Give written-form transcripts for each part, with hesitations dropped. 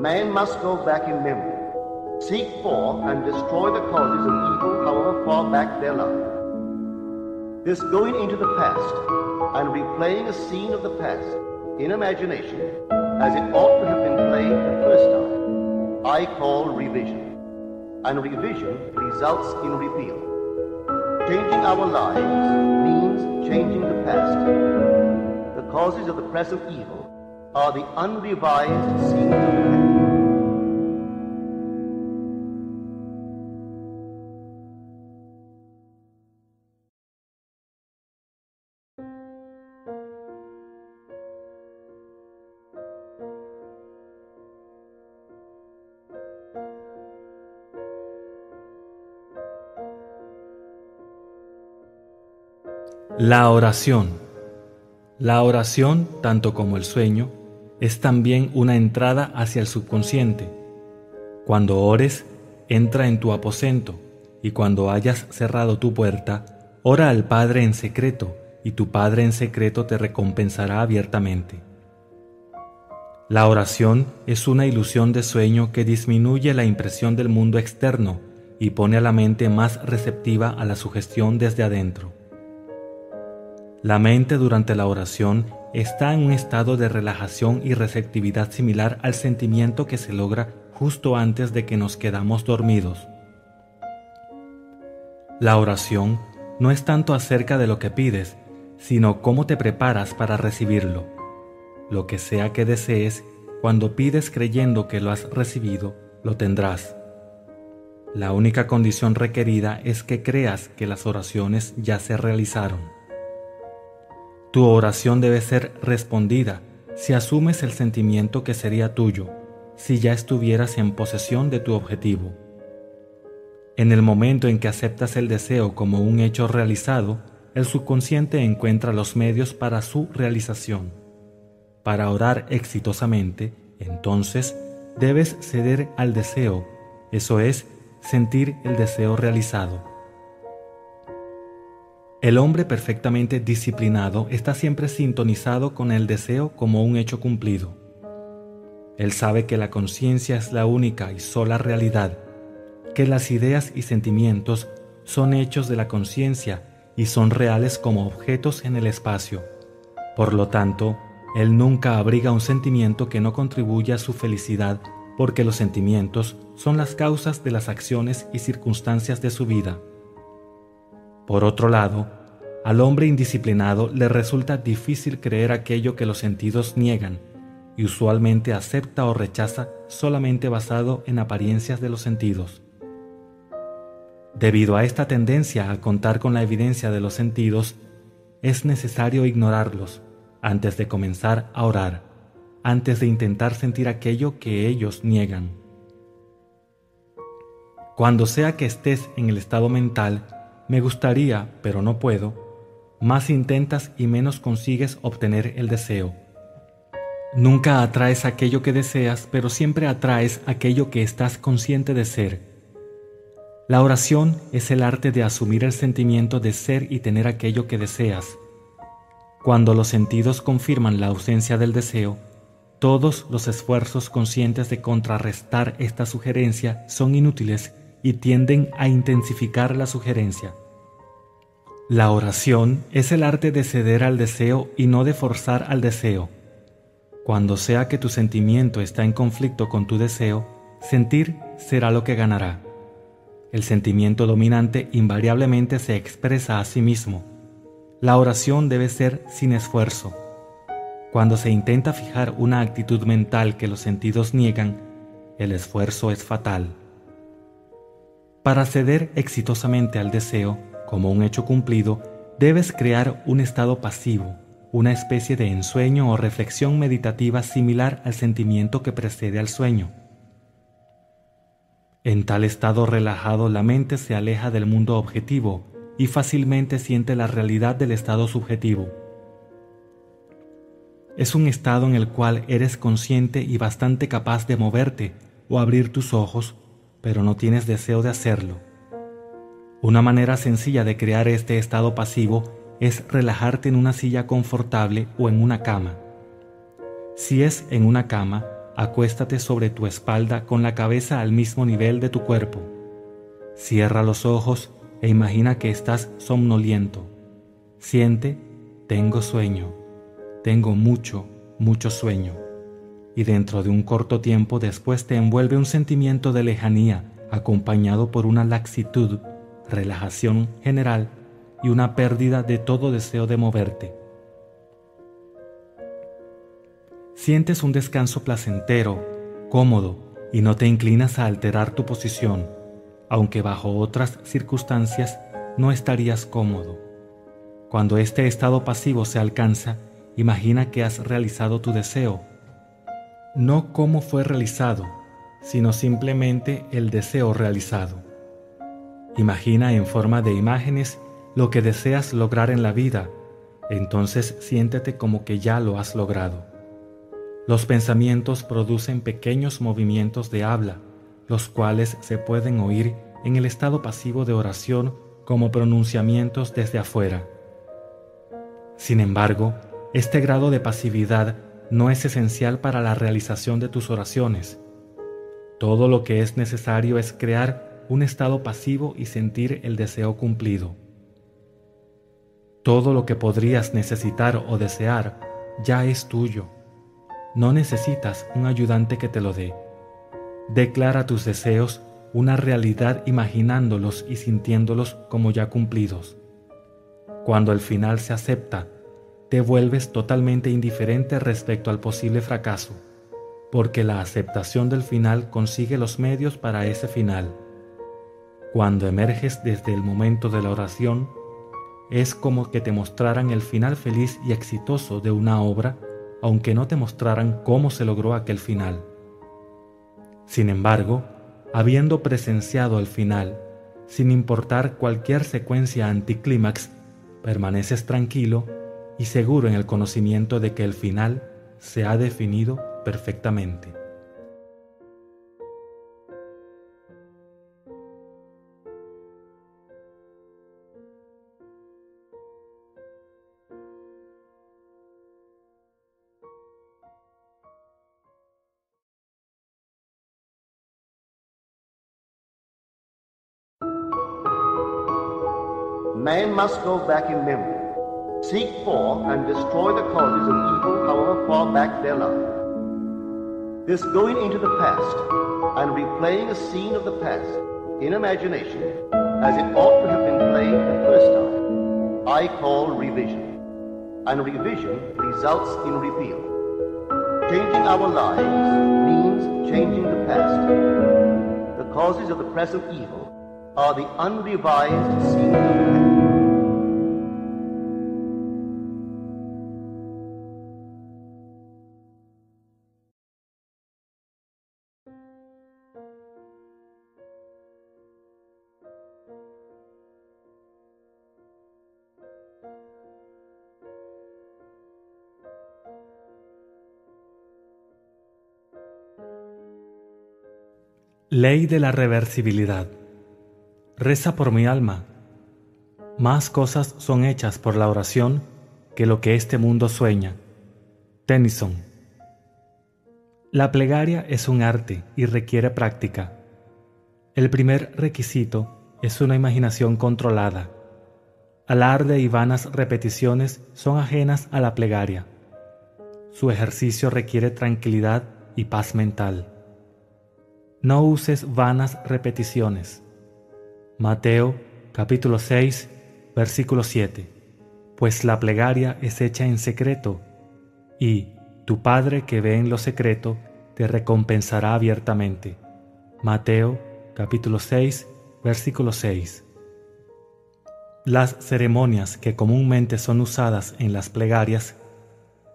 Man must go back in memory, seek for and destroy the causes of evil however far back they lie. This going into the past and replaying a scene of the past in imagination as it ought to have been played the first time, I call revision. And revision results in repeal. Changing our lives means changing the past. The causes of the present evil are the unrevised scenes of the past. La oración. La oración, tanto como el sueño, es también una entrada hacia el subconsciente. Cuando ores, entra en tu aposento, y cuando hayas cerrado tu puerta, ora al Padre en secreto, y tu Padre en secreto te recompensará abiertamente. La oración es una ilusión de sueño que disminuye la impresión del mundo externo y pone a la mente más receptiva a la sugestión desde adentro. La mente durante la oración está en un estado de relajación y receptividad similar al sentimiento que se logra justo antes de que nos quedamos dormidos. La oración no es tanto acerca de lo que pides, sino cómo te preparas para recibirlo. Lo que sea que desees, cuando pides creyendo que lo has recibido, lo tendrás. La única condición requerida es que creas que las oraciones ya se realizaron. Tu oración debe ser respondida si asumes el sentimiento que sería tuyo, si ya estuvieras en posesión de tu objetivo. En el momento en que aceptas el deseo como un hecho realizado, el subconsciente encuentra los medios para su realización. Para orar exitosamente, entonces, debes ceder al deseo, eso es, sentir el deseo realizado. El hombre perfectamente disciplinado está siempre sintonizado con el deseo como un hecho cumplido. Él sabe que la conciencia es la única y sola realidad, que las ideas y sentimientos son hechos de la conciencia y son reales como objetos en el espacio. Por lo tanto, él nunca abriga un sentimiento que no contribuya a su felicidad, porque los sentimientos son las causas de las acciones y circunstancias de su vida. Por otro lado, al hombre indisciplinado le resulta difícil creer aquello que los sentidos niegan y usualmente acepta o rechaza solamente basado en apariencias de los sentidos. Debido a esta tendencia a contar con la evidencia de los sentidos, es necesario ignorarlos antes de comenzar a orar, antes de intentar sentir aquello que ellos niegan. Cuando sea que estés en el estado mental, me gustaría, pero no puedo, más intentas y menos consigues obtener el deseo. Nunca atraes aquello que deseas, pero siempre atraes aquello que estás consciente de ser. La oración es el arte de asumir el sentimiento de ser y tener aquello que deseas. Cuando los sentidos confirman la ausencia del deseo, todos los esfuerzos conscientes de contrarrestar esta sugerencia son inútiles y tienden a intensificar la sugerencia. La oración es el arte de ceder al deseo y no de forzar al deseo. Cuando sea que tu sentimiento está en conflicto con tu deseo, sentir será lo que ganará. El sentimiento dominante invariablemente se expresa a sí mismo. La oración debe ser sin esfuerzo. Cuando se intenta fijar una actitud mental que los sentidos niegan, el esfuerzo es fatal. Para ceder exitosamente al deseo, como un hecho cumplido, debes crear un estado pasivo, una especie de ensueño o reflexión meditativa similar al sentimiento que precede al sueño. En tal estado relajado, la mente se aleja del mundo objetivo y fácilmente siente la realidad del estado subjetivo. Es un estado en el cual eres consciente y bastante capaz de moverte o abrir tus ojos, pero no tienes deseo de hacerlo. Una manera sencilla de crear este estado pasivo es relajarte en una silla confortable o en una cama. Si es en una cama, acuéstate sobre tu espalda con la cabeza al mismo nivel de tu cuerpo. Cierra los ojos e imagina que estás somnoliento. Siente, tengo sueño, tengo mucho, mucho sueño. Y dentro de un corto tiempo después te envuelve un sentimiento de lejanía acompañado por una laxitud, relajación general y una pérdida de todo deseo de moverte. Sientes un descanso placentero, cómodo y no te inclinas a alterar tu posición, aunque bajo otras circunstancias no estarías cómodo. Cuando este estado pasivo se alcanza, imagina que has realizado tu deseo. No cómo fue realizado, sino simplemente el deseo realizado. Imagina en forma de imágenes lo que deseas lograr en la vida, entonces siéntete como que ya lo has logrado. Los pensamientos producen pequeños movimientos de habla, los cuales se pueden oír en el estado pasivo de oración como pronunciamientos desde afuera. Sin embargo, este grado de pasividad no es esencial para la realización de tus oraciones. Todo lo que es necesario es crear un estado pasivo y sentir el deseo cumplido. Todo lo que podrías necesitar o desear ya es tuyo. No necesitas un ayudante que te lo dé. Declara tus deseos una realidad imaginándolos y sintiéndolos como ya cumplidos. Cuando el final se acepta, te vuelves totalmente indiferente respecto al posible fracaso, porque la aceptación del final consigue los medios para ese final. Cuando emerges desde el momento de la oración, es como que te mostraran el final feliz y exitoso de una obra, aunque no te mostraran cómo se logró aquel final. Sin embargo, habiendo presenciado el final, sin importar cualquier secuencia anticlímax, permaneces tranquilo y seguro en el conocimiento de que el final se ha definido perfectamente. Man must go back in memory, seek for and destroy the causes of evil however far back they lie. This going into the past and replaying a scene of the past in imagination as it ought to have been played the first time, I call revision. And revision results in reveal. Changing our lives means changing the past. The causes of the present evil are the unrevised scenes of the past. Ley de la reversibilidad. Reza por mi alma. Más cosas son hechas por la oración que lo que este mundo sueña. Tennyson. La plegaria es un arte y requiere práctica. El primer requisito es una imaginación controlada. Alarde y vanas repeticiones son ajenas a la plegaria. Su ejercicio requiere tranquilidad y paz mental. No uses vanas repeticiones. Mateo, capítulo 6, versículo 7. Pues la plegaria es hecha en secreto, y tu Padre que ve en lo secreto te recompensará abiertamente. Mateo, capítulo 6, versículo 6. Las ceremonias que comúnmente son usadas en las plegarias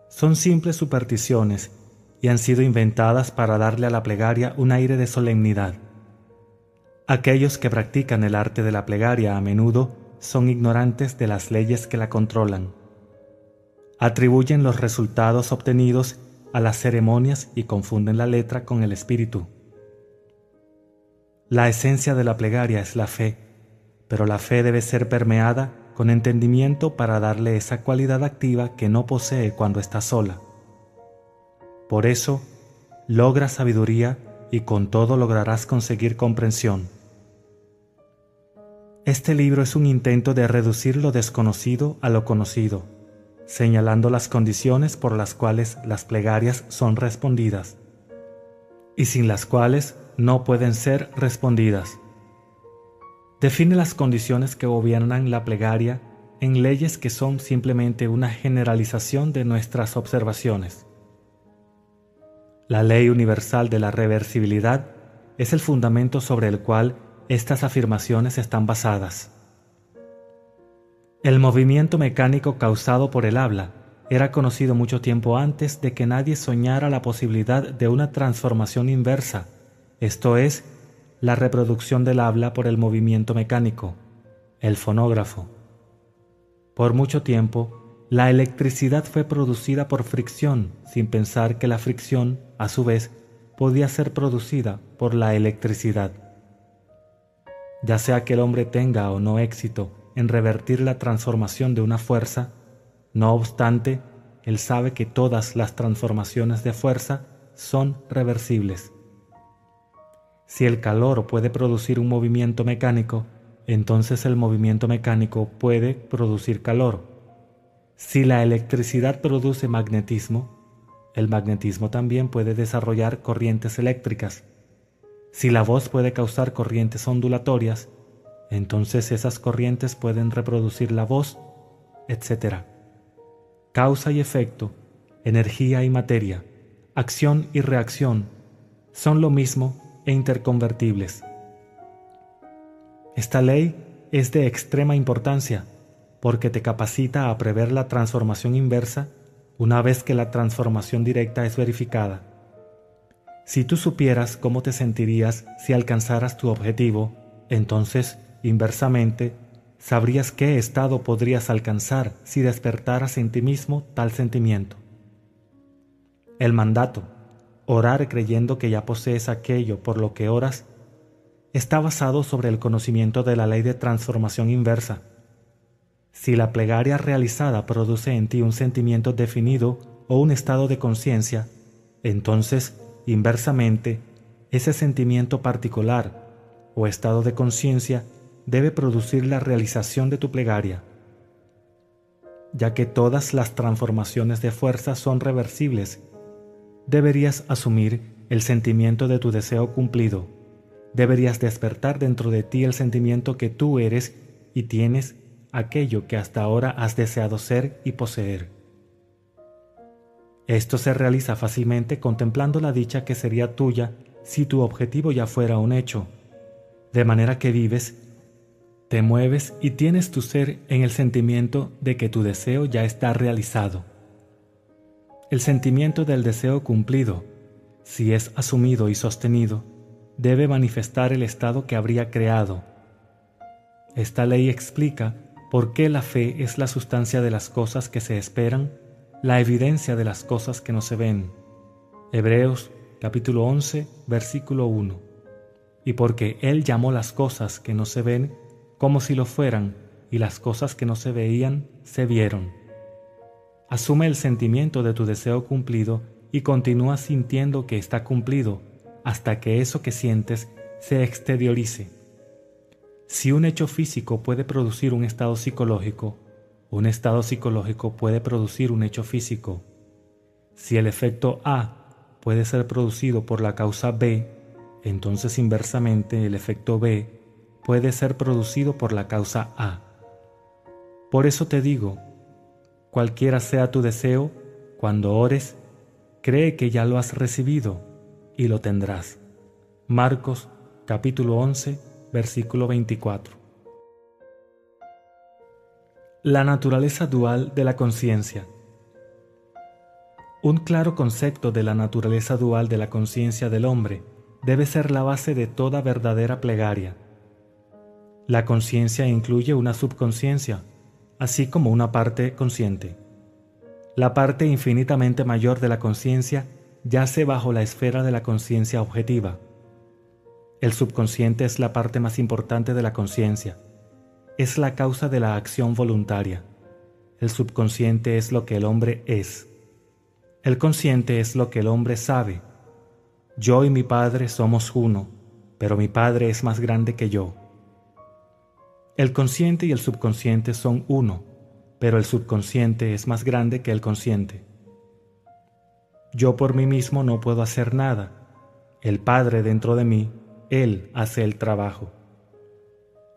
son simples supersticiones y han sido inventadas para darle a la plegaria un aire de solemnidad. Aquellos que practican el arte de la plegaria a menudo son ignorantes de las leyes que la controlan. Atribuyen los resultados obtenidos a las ceremonias y confunden la letra con el espíritu. La esencia de la plegaria es la fe, pero la fe debe ser permeada con entendimiento para darle esa cualidad activa que no posee cuando está sola. Por eso, logra sabiduría y con todo lograrás conseguir comprensión. Este libro es un intento de reducir lo desconocido a lo conocido, señalando las condiciones por las cuales las plegarias son respondidas y sin las cuales no pueden ser respondidas. Define las condiciones que gobiernan la plegaria en leyes que son simplemente una generalización de nuestras observaciones. La ley universal de la reversibilidad es el fundamento sobre el cual estas afirmaciones están basadas. El movimiento mecánico causado por el habla era conocido mucho tiempo antes de que nadie soñara la posibilidad de una transformación inversa, esto es, la reproducción del habla por el movimiento mecánico, el fonógrafo. Por mucho tiempo, la electricidad fue producida por fricción, sin pensar que la fricción, a su vez, podía ser producida por la electricidad. Ya sea que el hombre tenga o no éxito en revertir la transformación de una fuerza, no obstante, él sabe que todas las transformaciones de fuerza son reversibles. Si el calor puede producir un movimiento mecánico, entonces el movimiento mecánico puede producir calor. Si la electricidad produce magnetismo, el magnetismo también puede desarrollar corrientes eléctricas. Si la voz puede causar corrientes ondulatorias, entonces esas corrientes pueden reproducir la voz, etc. Causa y efecto, energía y materia, acción y reacción son lo mismo e interconvertibles. Esta ley es de extrema importancia porque te capacita a prever la transformación inversa una vez que la transformación directa es verificada. Si tú supieras cómo te sentirías si alcanzaras tu objetivo, entonces, inversamente, sabrías qué estado podrías alcanzar si despertaras en ti mismo tal sentimiento. El mandato, orar creyendo que ya posees aquello por lo que oras, está basado sobre el conocimiento de la ley de transformación inversa. Si la plegaria realizada produce en ti un sentimiento definido o un estado de conciencia, entonces, inversamente, ese sentimiento particular o estado de conciencia debe producir la realización de tu plegaria. Ya que todas las transformaciones de fuerza son reversibles, deberías asumir el sentimiento de tu deseo cumplido. Deberías despertar dentro de ti el sentimiento que tú eres y tienes aquello que hasta ahora has deseado ser y poseer. Esto se realiza fácilmente contemplando la dicha que sería tuya si tu objetivo ya fuera un hecho, de manera que vives, te mueves y tienes tu ser en el sentimiento de que tu deseo ya está realizado. El sentimiento del deseo cumplido, si es asumido y sostenido, debe manifestar el estado que habría creado. Esta ley explica por qué la fe es la sustancia de las cosas que se esperan, la evidencia de las cosas que no se ven. Hebreos capítulo 11, versículo 1. Y porque Él llamó las cosas que no se ven como si lo fueran, y las cosas que no se veían se vieron. Asume el sentimiento de tu deseo cumplido y continúa sintiendo que está cumplido hasta que eso que sientes se exteriorice. Si un hecho físico puede producir un estado psicológico puede producir un hecho físico. Si el efecto A puede ser producido por la causa B, entonces inversamente el efecto B puede ser producido por la causa A. Por eso te digo, cualquiera sea tu deseo, cuando ores, cree que ya lo has recibido y lo tendrás. Marcos capítulo 11, versículo 24. La naturaleza dual de la conciencia. Un claro concepto de la naturaleza dual de la conciencia del hombre debe ser la base de toda verdadera plegaria. La conciencia incluye una subconsciencia, así como una parte consciente. La parte infinitamente mayor de la conciencia yace bajo la esfera de la conciencia objetiva. El subconsciente es la parte más importante de la conciencia. Es la causa de la acción voluntaria. El subconsciente es lo que el hombre es. El consciente es lo que el hombre sabe. Yo y mi Padre somos uno, pero mi Padre es más grande que yo. El consciente y el subconsciente son uno, pero el subconsciente es más grande que el consciente. Yo por mí mismo no puedo hacer nada. El Padre dentro de mí, Él hace el trabajo.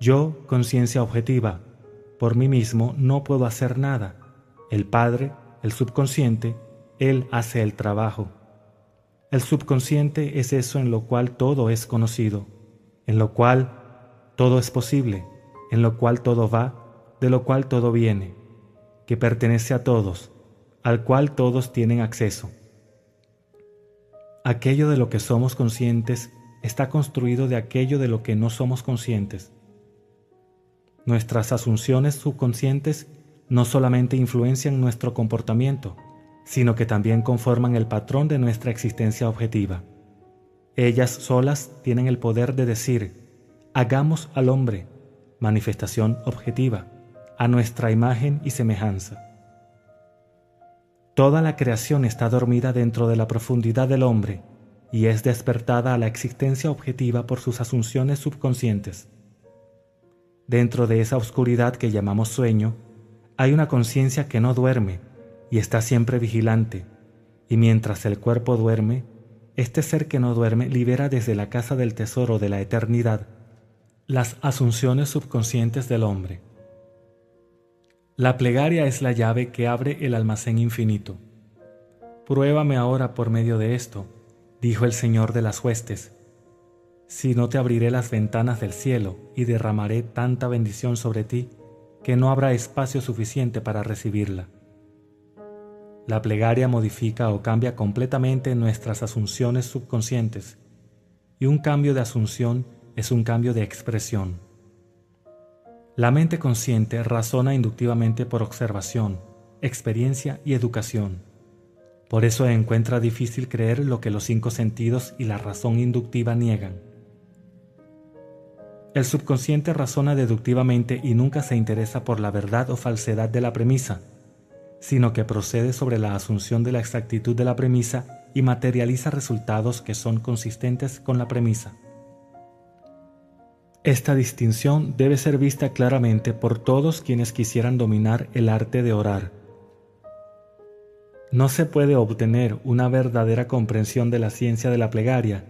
Yo, conciencia objetiva, por mí mismo no puedo hacer nada. El Padre, el subconsciente, Él hace el trabajo. El subconsciente es eso en lo cual todo es conocido, en lo cual todo es posible, en lo cual todo va, de lo cual todo viene, que pertenece a todos, al cual todos tienen acceso. Aquello de lo que somos conscientes está construido de aquello de lo que no somos conscientes. Nuestras asunciones subconscientes no solamente influencian nuestro comportamiento, sino que también conforman el patrón de nuestra existencia objetiva. Ellas solas tienen el poder de decir, hagamos al hombre, manifestación objetiva, a nuestra imagen y semejanza. Toda la creación está dormida dentro de la profundidad del hombre y es despertada a la existencia objetiva por sus asunciones subconscientes. Dentro de esa oscuridad que llamamos sueño, hay una conciencia que no duerme y está siempre vigilante, y mientras el cuerpo duerme, este ser que no duerme libera desde la casa del tesoro de la eternidad las asunciones subconscientes del hombre. La plegaria es la llave que abre el almacén infinito. Pruébame ahora por medio de esto, dijo el Señor de las huestes, si no te abriré las ventanas del cielo y derramaré tanta bendición sobre ti que no habrá espacio suficiente para recibirla. La plegaria modifica o cambia completamente nuestras asunciones subconscientes, y un cambio de asunción es un cambio de expresión. La mente consciente razona inductivamente por observación, experiencia y educación. Por eso encuentra difícil creer lo que los 5 sentidos y la razón inductiva niegan. El subconsciente razona deductivamente y nunca se interesa por la verdad o falsedad de la premisa, sino que procede sobre la asunción de la exactitud de la premisa y materializa resultados que son consistentes con la premisa. Esta distinción debe ser vista claramente por todos quienes quisieran dominar el arte de orar. No se puede obtener una verdadera comprensión de la ciencia de la plegaria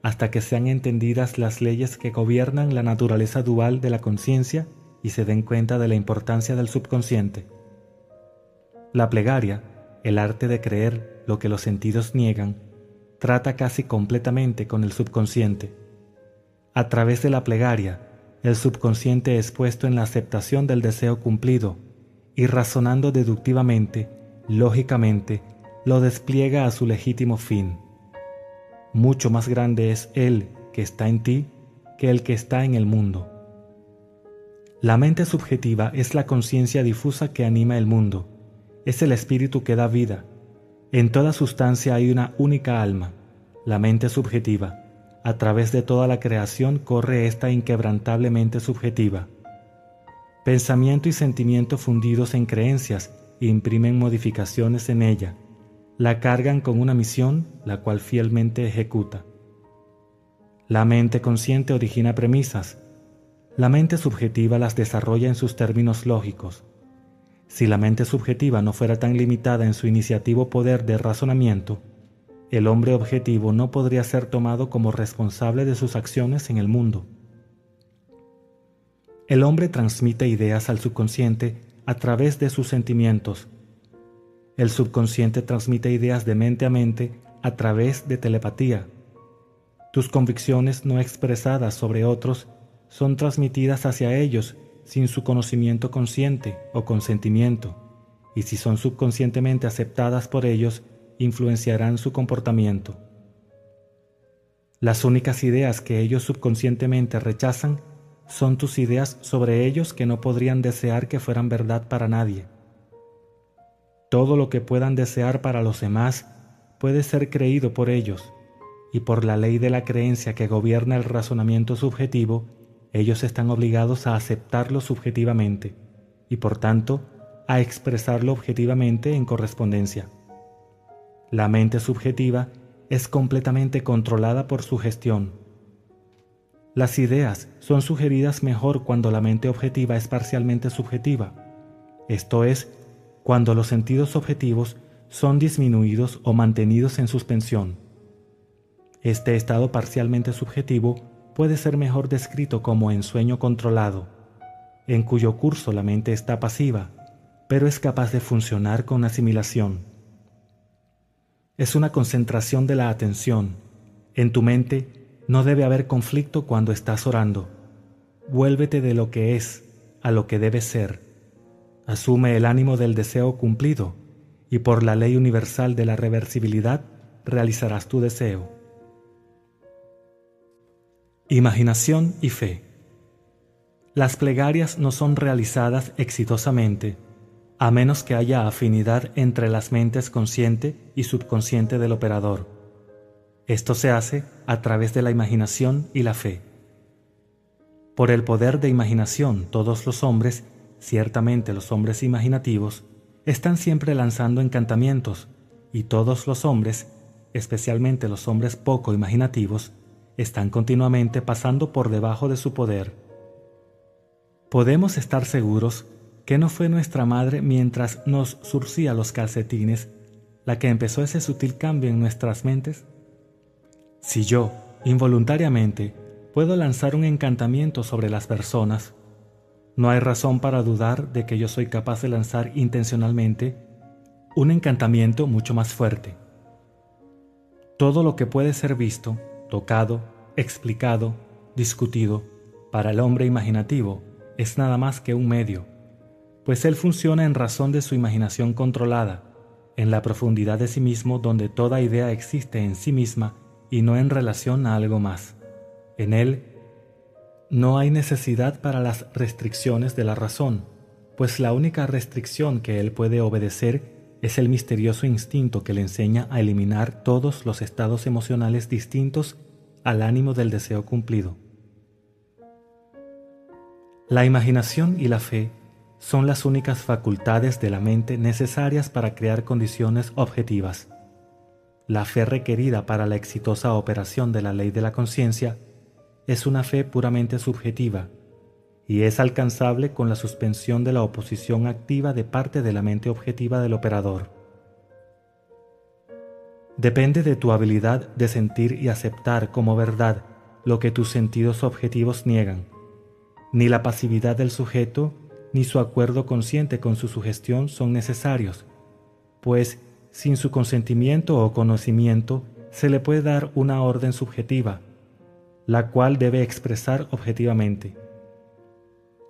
hasta que sean entendidas las leyes que gobiernan la naturaleza dual de la conciencia y se den cuenta de la importancia del subconsciente. La plegaria, el arte de creer lo que los sentidos niegan, trata casi completamente con el subconsciente. A través de la plegaria, el subconsciente es puesto en la aceptación del deseo cumplido y razonando deductivamente, lógicamente, lo despliega a su legítimo fin. Mucho más grande es Él que está en ti que el que está en el mundo. La mente subjetiva es la conciencia difusa que anima el mundo, es el espíritu que da vida. En toda sustancia hay una única alma, la mente subjetiva. A través de toda la creación corre esta inquebrantablemente subjetiva. Pensamiento y sentimiento fundidos en creencias imprimen modificaciones en ella, la cargan con una misión, la cual fielmente ejecuta. La mente consciente origina premisas, la mente subjetiva las desarrolla en sus términos lógicos. Si la mente subjetiva no fuera tan limitada en su iniciativo poder de razonamiento, el hombre objetivo no podría ser tomado como responsable de sus acciones en el mundo. El hombre transmite ideas al subconsciente a través de sus sentimientos. El subconsciente transmite ideas de mente a mente a través de telepatía. Tus convicciones no expresadas sobre otros son transmitidas hacia ellos sin su conocimiento consciente o consentimiento, y si son subconscientemente aceptadas por ellos, influenciarán su comportamiento. Las únicas ideas que ellos subconscientemente rechazan son tus ideas sobre ellos que no podrían desear que fueran verdad para nadie. Todo lo que puedan desear para los demás puede ser creído por ellos, y por la ley de la creencia que gobierna el razonamiento subjetivo, ellos están obligados a aceptarlo subjetivamente, y por tanto, a expresarlo objetivamente en correspondencia. La mente subjetiva es completamente controlada por su gestión. Las ideas son sugeridas mejor cuando la mente objetiva es parcialmente subjetiva, esto es, cuando los sentidos objetivos son disminuidos o mantenidos en suspensión. Este estado parcialmente subjetivo puede ser mejor descrito como ensueño controlado, en cuyo curso la mente está pasiva, pero es capaz de funcionar con asimilación. Es una concentración de la atención. En tu mente no debe haber conflicto cuando estás orando. Vuélvete de lo que es a lo que debe ser. Asume el ánimo del deseo cumplido y por la ley universal de la reversibilidad realizarás tu deseo. Imaginación y fe. Las plegarias no son realizadas exitosamente, a menos que haya afinidad entre las mentes consciente y subconsciente del operador. Esto se hace a través de la imaginación y la fe. Por el poder de imaginación, todos los hombres, ciertamente los hombres imaginativos, están siempre lanzando encantamientos, y todos los hombres, especialmente los hombres poco imaginativos, están continuamente pasando por debajo de su poder. Podemos estar seguros que no fue nuestra madre mientras nos zurcía los calcetines la que empezó ese sutil cambio en nuestras mentes. Si yo, involuntariamente, puedo lanzar un encantamiento sobre las personas, no hay razón para dudar de que yo soy capaz de lanzar intencionalmente un encantamiento mucho más fuerte. Todo lo que puede ser visto, tocado, explicado, discutido, para el hombre imaginativo es nada más que un medio, pues él funciona en razón de su imaginación controlada, en la profundidad de sí mismo donde toda idea existe en sí misma y no en relación a algo más. En él no hay necesidad para las restricciones de la razón, pues la única restricción que él puede obedecer es el misterioso instinto que le enseña a eliminar todos los estados emocionales distintos al ánimo del deseo cumplido. La imaginación y la fe son las únicas facultades de la mente necesarias para crear condiciones objetivas. La fe requerida para la exitosa operación de la ley de la conciencia es una fe puramente subjetiva y es alcanzable con la suspensión de la oposición activa de parte de la mente objetiva del operador. Depende de tu habilidad de sentir y aceptar como verdad lo que tus sentidos objetivos niegan. Ni la pasividad del sujeto ni su acuerdo consciente con su sugestión son necesarios, pues sin su consentimiento o conocimiento se le puede dar una orden subjetiva, la cual debe expresar objetivamente.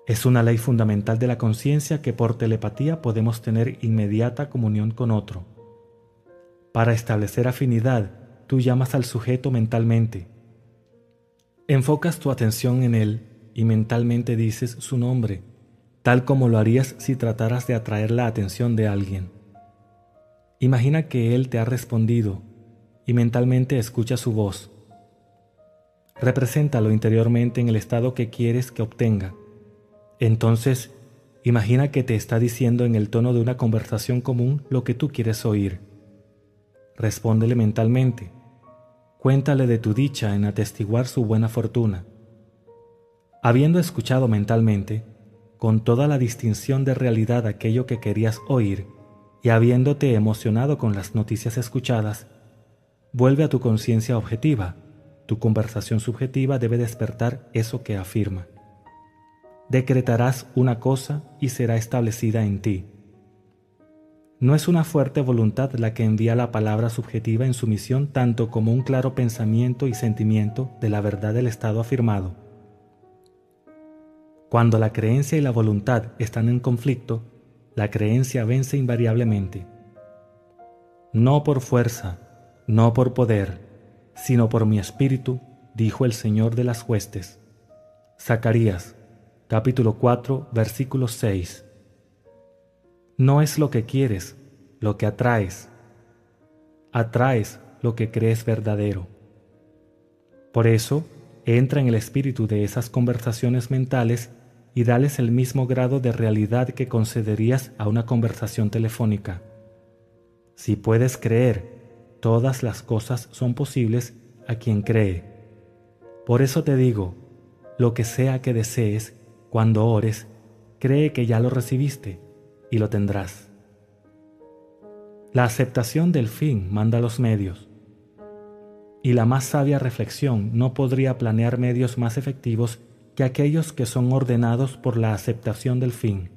Es una ley fundamental de la conciencia que por telepatía podemos tener inmediata comunión con otro. Para establecer afinidad, tú llamas al sujeto mentalmente. Enfocas tu atención en él y mentalmente dices su nombre, tal como lo harías si trataras de atraer la atención de alguien. Imagina que él te ha respondido y mentalmente escucha su voz. Represéntalo interiormente en el estado que quieres que obtenga. Entonces, imagina que te está diciendo en el tono de una conversación común lo que tú quieres oír. Respóndele mentalmente. Cuéntale de tu dicha en atestiguar su buena fortuna. Habiendo escuchado mentalmente, con toda la distinción de realidad aquello que querías oír, y habiéndote emocionado con las noticias escuchadas, vuelve a tu conciencia objetiva. Tu conversación subjetiva debe despertar eso que afirma. Decretarás una cosa y será establecida en ti. No es una fuerte voluntad la que envía la palabra subjetiva en sumisión tanto como un claro pensamiento y sentimiento de la verdad del estado afirmado. Cuando la creencia y la voluntad están en conflicto, la creencia vence invariablemente. No por fuerza, no por poder, sino por mi espíritu, dijo el Señor de las huestes. Zacarías, capítulo 4, versículo 6. No es lo que quieres, lo que atraes. Atraes lo que crees verdadero. Por eso, entra en el espíritu de esas conversaciones mentales y dales el mismo grado de realidad que concederías a una conversación telefónica. Si puedes creer todas las cosas son posibles a quien cree. Por eso te digo, lo que sea que desees, cuando ores, cree que ya lo recibiste y lo tendrás. La aceptación del fin manda los medios, y la más sabia reflexión no podría planear medios más efectivos que aquellos que son ordenados por la aceptación del fin.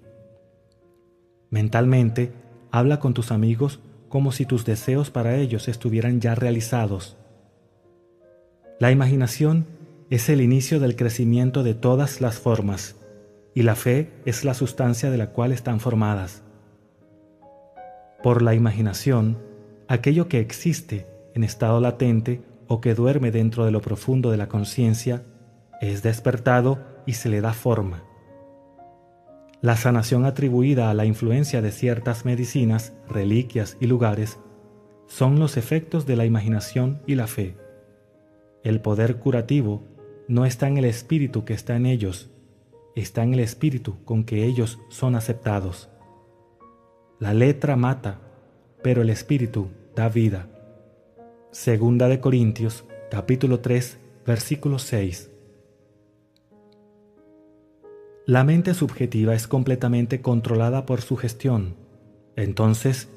Mentalmente, habla con tus amigos como si tus deseos para ellos estuvieran ya realizados. La imaginación es el inicio del crecimiento de todas las formas, y la fe es la sustancia de la cual están formadas. Por la imaginación, aquello que existe en estado latente o que duerme dentro de lo profundo de la conciencia es despertado y se le da forma. La sanación atribuida a la influencia de ciertas medicinas, reliquias y lugares son los efectos de la imaginación y la fe. El poder curativo no está en el espíritu que está en ellos, está en el espíritu con que ellos son aceptados. La letra mata, pero el espíritu da vida. Segunda de Corintios, capítulo 3, versículo 6. La mente subjetiva es completamente controlada por sugestión. Entonces,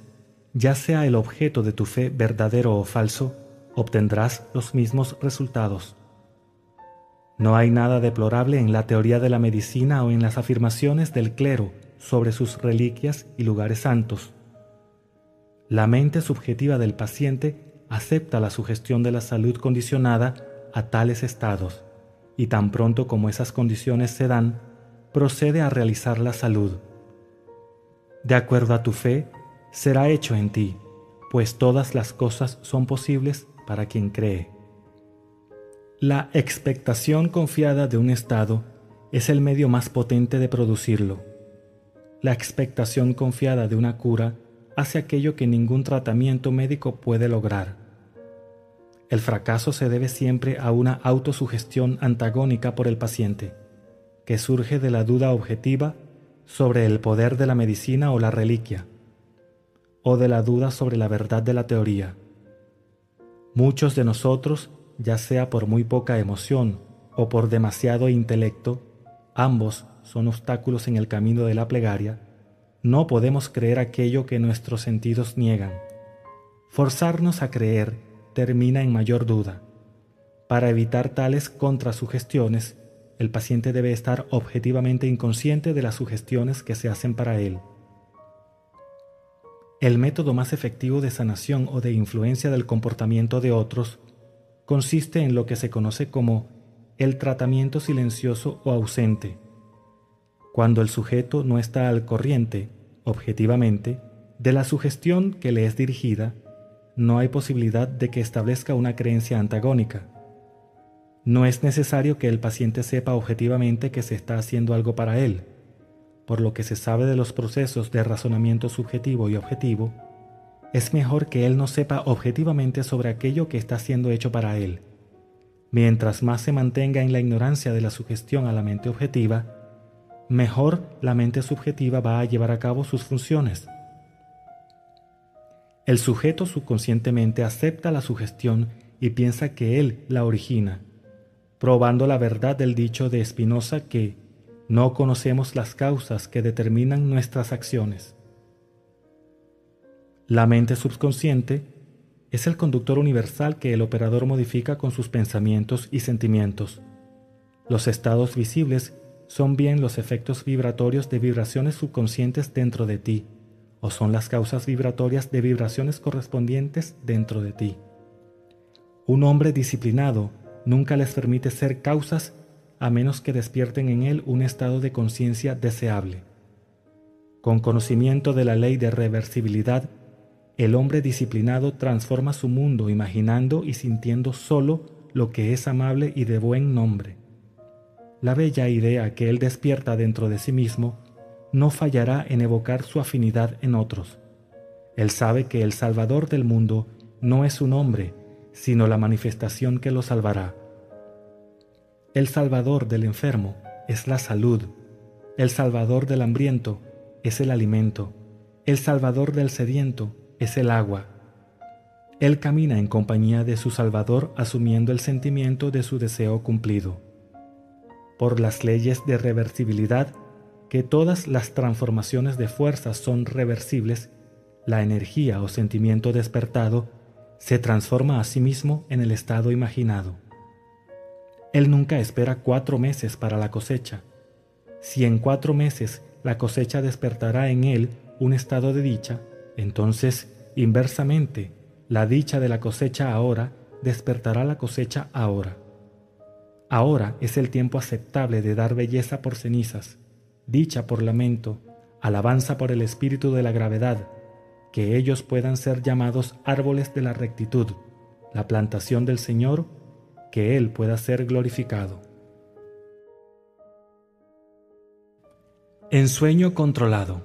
ya sea el objeto de tu fe verdadero o falso, obtendrás los mismos resultados. No hay nada deplorable en la teoría de la medicina o en las afirmaciones del clero sobre sus reliquias y lugares santos. La mente subjetiva del paciente acepta la sugestión de la salud condicionada a tales estados, y tan pronto como esas condiciones se dan, procede a realizar la salud. De acuerdo a tu fe, será hecho en ti, pues todas las cosas son posibles para quien cree. La expectación confiada de un estado es el medio más potente de producirlo. La expectación confiada de una cura hace aquello que ningún tratamiento médico puede lograr. El fracaso se debe siempre a una autosugestión antagónica por el paciente, que surge de la duda objetiva sobre el poder de la medicina o la reliquia, o de la duda sobre la verdad de la teoría. Muchos de nosotros, ya sea por muy poca emoción o por demasiado intelecto, ambos son obstáculos en el camino de la plegaria, no podemos creer aquello que nuestros sentidos niegan. Forzarnos a creer termina en mayor duda. Para evitar tales contrasugestiones, el paciente debe estar objetivamente inconsciente de las sugestiones que se hacen para él. El método más efectivo de sanación o de influencia del comportamiento de otros consiste en lo que se conoce como el tratamiento silencioso o ausente. Cuando el sujeto no está al corriente, objetivamente, de la sugestión que le es dirigida, no hay posibilidad de que establezca una creencia antagónica. No es necesario que el paciente sepa objetivamente que se está haciendo algo para él. Por lo que se sabe de los procesos de razonamiento subjetivo y objetivo, es mejor que él no sepa objetivamente sobre aquello que está siendo hecho para él. Mientras más se mantenga en la ignorancia de la sugestión a la mente objetiva, mejor la mente subjetiva va a llevar a cabo sus funciones. El sujeto subconscientemente acepta la sugestión y piensa que él la origina, probando la verdad del dicho de Spinoza que no conocemos las causas que determinan nuestras acciones. La mente subconsciente es el conductor universal que el operador modifica con sus pensamientos y sentimientos. Los estados visibles son bien los efectos vibratorios de vibraciones subconscientes dentro de ti, o son las causas vibratorias de vibraciones correspondientes dentro de ti. Un hombre disciplinado nunca les permite ser causas a menos que despierten en él un estado de conciencia deseable. Con conocimiento de la ley de reversibilidad, el hombre disciplinado transforma su mundo imaginando y sintiendo solo lo que es amable y de buen nombre. La bella idea que él despierta dentro de sí mismo no fallará en evocar su afinidad en otros. Él sabe que el Salvador del mundo no es un hombre, sino la manifestación que lo salvará. El Salvador del enfermo es la salud. El Salvador del hambriento es el alimento. El Salvador del sediento es el agua. Él camina en compañía de su Salvador asumiendo el sentimiento de su deseo cumplido. Por las leyes de reversibilidad, que todas las transformaciones de fuerzas son reversibles, la energía o sentimiento despertado se transforma a sí mismo en el estado imaginado. Él nunca espera 4 meses para la cosecha. Si en 4 meses la cosecha despertará en él un estado de dicha, entonces, inversamente, la dicha de la cosecha ahora despertará la cosecha ahora. Ahora es el tiempo aceptable de dar belleza por cenizas, dicha por lamento, alabanza por el espíritu de la gravedad, que ellos puedan ser llamados árboles de la rectitud, la plantación del Señor, que Él pueda ser glorificado. Ensueño controlado.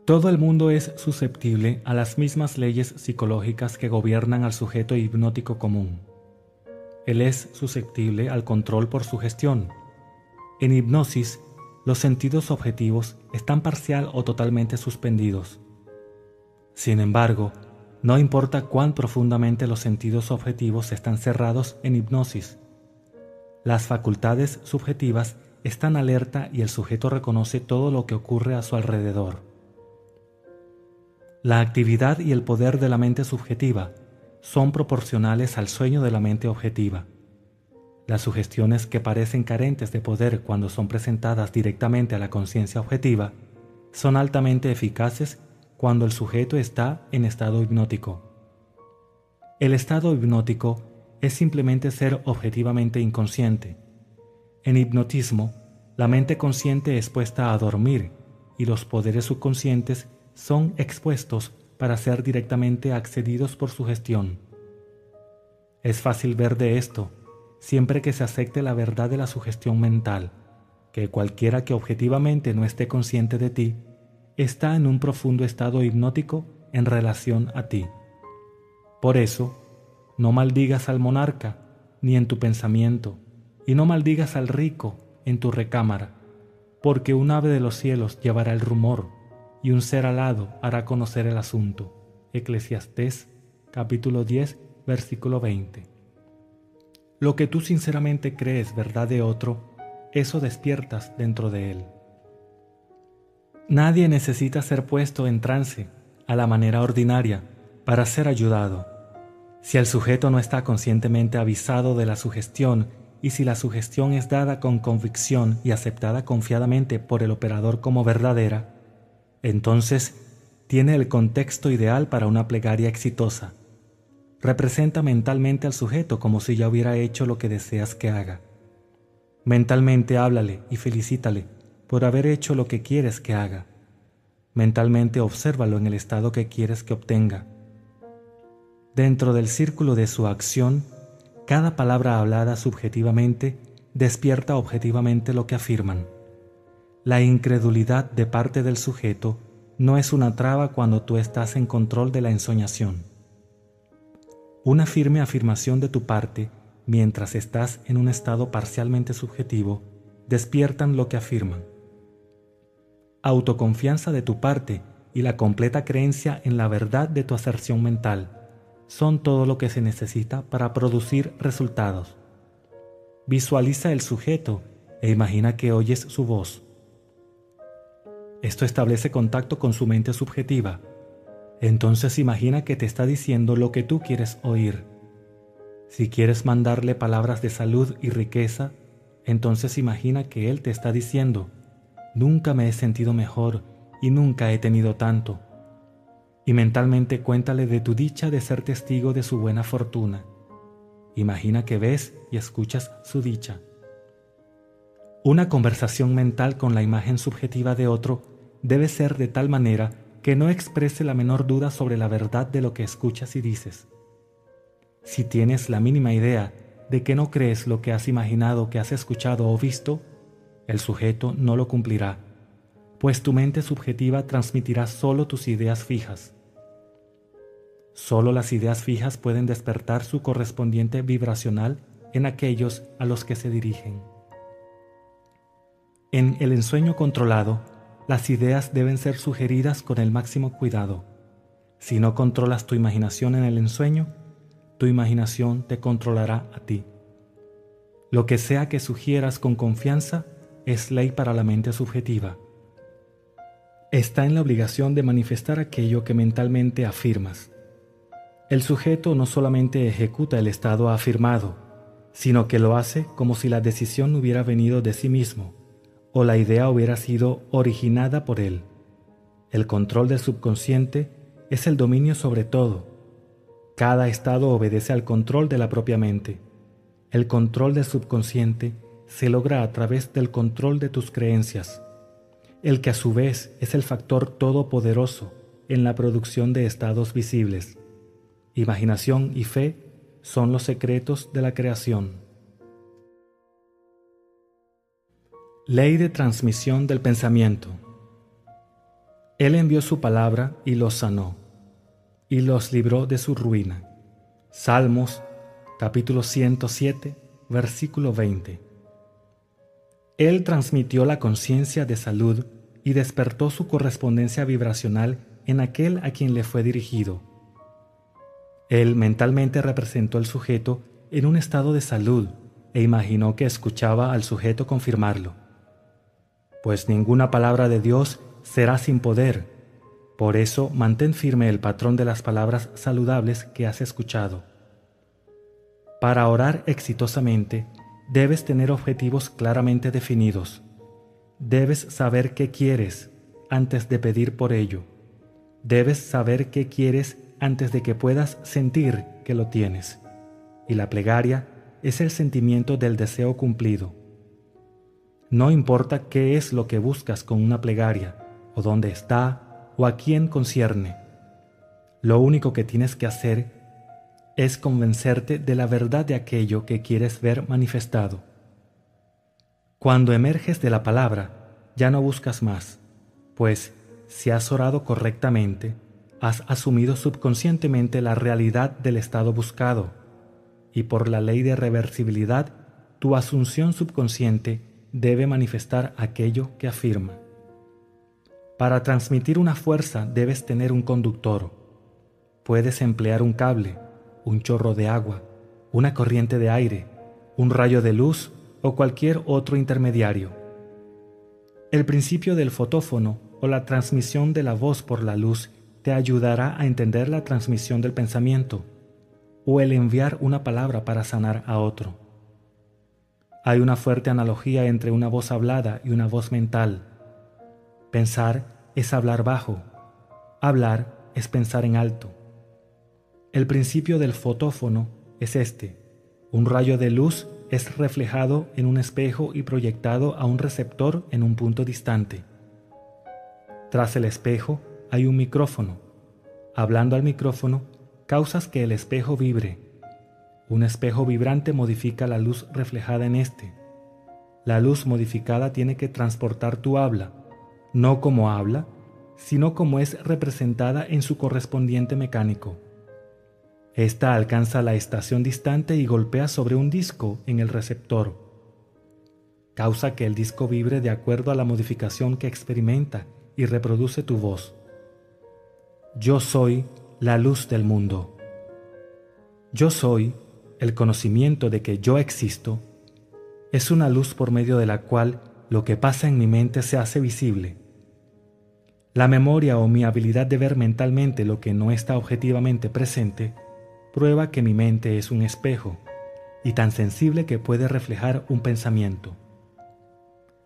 Todo el mundo es susceptible a las mismas leyes psicológicas que gobiernan al sujeto hipnótico común. Él es susceptible al control por sugestión. En hipnosis, los sentidos objetivos están parcial o totalmente suspendidos. Sin embargo, no importa cuán profundamente los sentidos objetivos están cerrados en hipnosis. Las facultades subjetivas están alerta y el sujeto reconoce todo lo que ocurre a su alrededor. La actividad y el poder de la mente subjetiva son proporcionales al sueño de la mente objetiva. Las sugestiones que parecen carentes de poder cuando son presentadas directamente a la conciencia objetiva son altamente eficaces cuando el sujeto está en estado hipnótico. El estado hipnótico es simplemente ser objetivamente inconsciente. En hipnotismo, la mente consciente es puesta a dormir y los poderes subconscientes son expuestos para ser directamente accedidos por sugestión. Es fácil ver de esto, siempre que se acepte la verdad de la sugestión mental, que cualquiera que objetivamente no esté consciente de ti, está en un profundo estado hipnótico en relación a ti. Por eso, no maldigas al monarca, ni en tu pensamiento, y no maldigas al rico en tu recámara, porque un ave de los cielos llevará el rumor, y un ser alado hará conocer el asunto. Eclesiastés, capítulo 10, versículo 20. Lo que tú sinceramente crees verdad de otro, eso despiertas dentro de él. Nadie necesita ser puesto en trance a la manera ordinaria para ser ayudado. Si el sujeto no está conscientemente avisado de la sugestión y si la sugestión es dada con convicción y aceptada confiadamente por el operador como verdadera, entonces tiene el contexto ideal para una plegaria exitosa. Representa mentalmente al sujeto como si ya hubiera hecho lo que deseas que haga. Mentalmente háblale y felicítale por haber hecho lo que quieres que haga. Mentalmente obsérvalo en el estado que quieres que obtenga. Dentro del círculo de su acción, cada palabra hablada subjetivamente despierta objetivamente lo que afirman. La incredulidad de parte del sujeto no es una traba cuando tú estás en control de la ensoñación. Una firme afirmación de tu parte, mientras estás en un estado parcialmente subjetivo, despiertan lo que afirman. Autoconfianza de tu parte y la completa creencia en la verdad de tu aserción mental son todo lo que se necesita para producir resultados. Visualiza el sujeto e imagina que oyes su voz. Esto establece contacto con su mente subjetiva. Entonces imagina que te está diciendo lo que tú quieres oír. Si quieres mandarle palabras de salud y riqueza, entonces imagina que él te está diciendo: nunca me he sentido mejor y nunca he tenido tanto. Y mentalmente cuéntale de tu dicha de ser testigo de su buena fortuna. Imagina que ves y escuchas su dicha. Una conversación mental con la imagen subjetiva de otro debe ser de tal manera que no exprese la menor duda sobre la verdad de lo que escuchas y dices. Si tienes la mínima idea de que no crees lo que has imaginado que has escuchado o visto, el sujeto no lo cumplirá, pues tu mente subjetiva transmitirá solo tus ideas fijas. Solo las ideas fijas pueden despertar su correspondiente vibracional en aquellos a los que se dirigen. En el ensueño controlado, las ideas deben ser sugeridas con el máximo cuidado. Si no controlas tu imaginación en el ensueño, tu imaginación te controlará a ti. Lo que sea que sugieras con confianza es ley para la mente subjetiva. Está en la obligación de manifestar aquello que mentalmente afirmas. El sujeto no solamente ejecuta el estado afirmado, sino que lo hace como si la decisión hubiera venido de sí mismo o la idea hubiera sido originada por él. El control del subconsciente es el dominio sobre todo. Cada estado obedece al control de la propia mente. El control del subconsciente se logra a través del control de tus creencias, el que a su vez es el factor todopoderoso en la producción de estados visibles. Imaginación y fe son los secretos de la creación. Ley de transmisión del pensamiento. Él envió su palabra y los sanó, y los libró de su ruina. Salmos, capítulo 107, versículo 20. Él transmitió la conciencia de salud y despertó su correspondencia vibracional en aquel a quien le fue dirigido. Él mentalmente representó al sujeto en un estado de salud e imaginó que escuchaba al sujeto confirmarlo. Pues ninguna palabra de Dios será sin poder. Por eso mantén firme el patrón de las palabras saludables que has escuchado. Para orar exitosamente, debes tener objetivos claramente definidos. Debes saber qué quieres antes de pedir por ello. Debes saber qué quieres antes de que puedas sentir que lo tienes. Y la plegaria es el sentimiento del deseo cumplido. No importa qué es lo que buscas con una plegaria, o dónde está, o a quién concierne. Lo único que tienes que hacer es convencerte de la verdad de aquello que quieres ver manifestado. Cuando emerges de la palabra, ya no buscas más, pues si has orado correctamente, has asumido subconscientemente la realidad del estado buscado, y por la ley de reversibilidad, tu asunción subconsciente debe manifestar aquello que afirma. Para transmitir una fuerza debes tener un conductor. Puedes emplear un cable, un chorro de agua, una corriente de aire, un rayo de luz o cualquier otro intermediario. El principio del fotófono o la transmisión de la voz por la luz te ayudará a entender la transmisión del pensamiento o el enviar una palabra para sanar a otro. Hay una fuerte analogía entre una voz hablada y una voz mental. Pensar es hablar bajo, hablar es pensar en alto. El principio del fotófono es este: un rayo de luz es reflejado en un espejo y proyectado a un receptor en un punto distante. Tras el espejo hay un micrófono. Hablando al micrófono, causas que el espejo vibre. Un espejo vibrante modifica la luz reflejada en este. La luz modificada tiene que transportar tu habla, no como habla, sino como es representada en su correspondiente mecánico. Esta alcanza la estación distante y golpea sobre un disco en el receptor. Causa que el disco vibre de acuerdo a la modificación que experimenta y reproduce tu voz. Yo soy la luz del mundo. Yo soy el conocimiento de que yo existo. Es una luz por medio de la cual lo que pasa en mi mente se hace visible. La memoria o mi habilidad de ver mentalmente lo que no está objetivamente presente prueba que mi mente es un espejo y tan sensible que puede reflejar un pensamiento.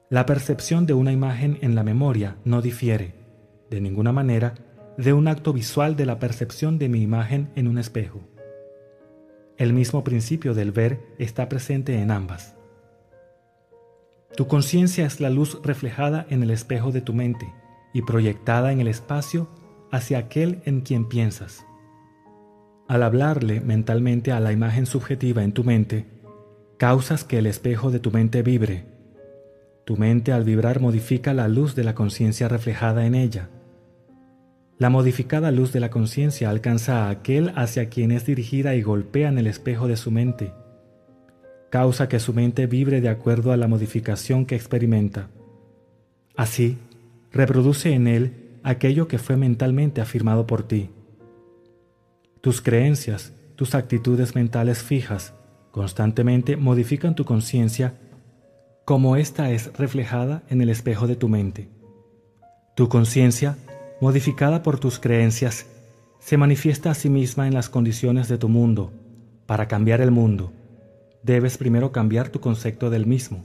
La percepción de una imagen en la memoria no difiere, de ninguna manera, de un acto visual de la percepción de mi imagen en un espejo. El mismo principio del ver está presente en ambas. Tu conciencia es la luz reflejada en el espejo de tu mente y proyectada en el espacio hacia aquel en quien piensas. Al hablarle mentalmente a la imagen subjetiva en tu mente, causas que el espejo de tu mente vibre. Tu mente al vibrar modifica la luz de la conciencia reflejada en ella. La modificada luz de la conciencia alcanza a aquel hacia quien es dirigida y golpea en el espejo de su mente. Causa que su mente vibre de acuerdo a la modificación que experimenta. Así, reproduce en él aquello que fue mentalmente afirmado por ti, Tus creencias, tus actitudes mentales fijas, constantemente modifican tu conciencia como ésta es reflejada en el espejo de tu mente. Tu conciencia, modificada por tus creencias, se manifiesta a sí misma en las condiciones de tu mundo. Para cambiar el mundo, debes primero cambiar tu concepto del mismo.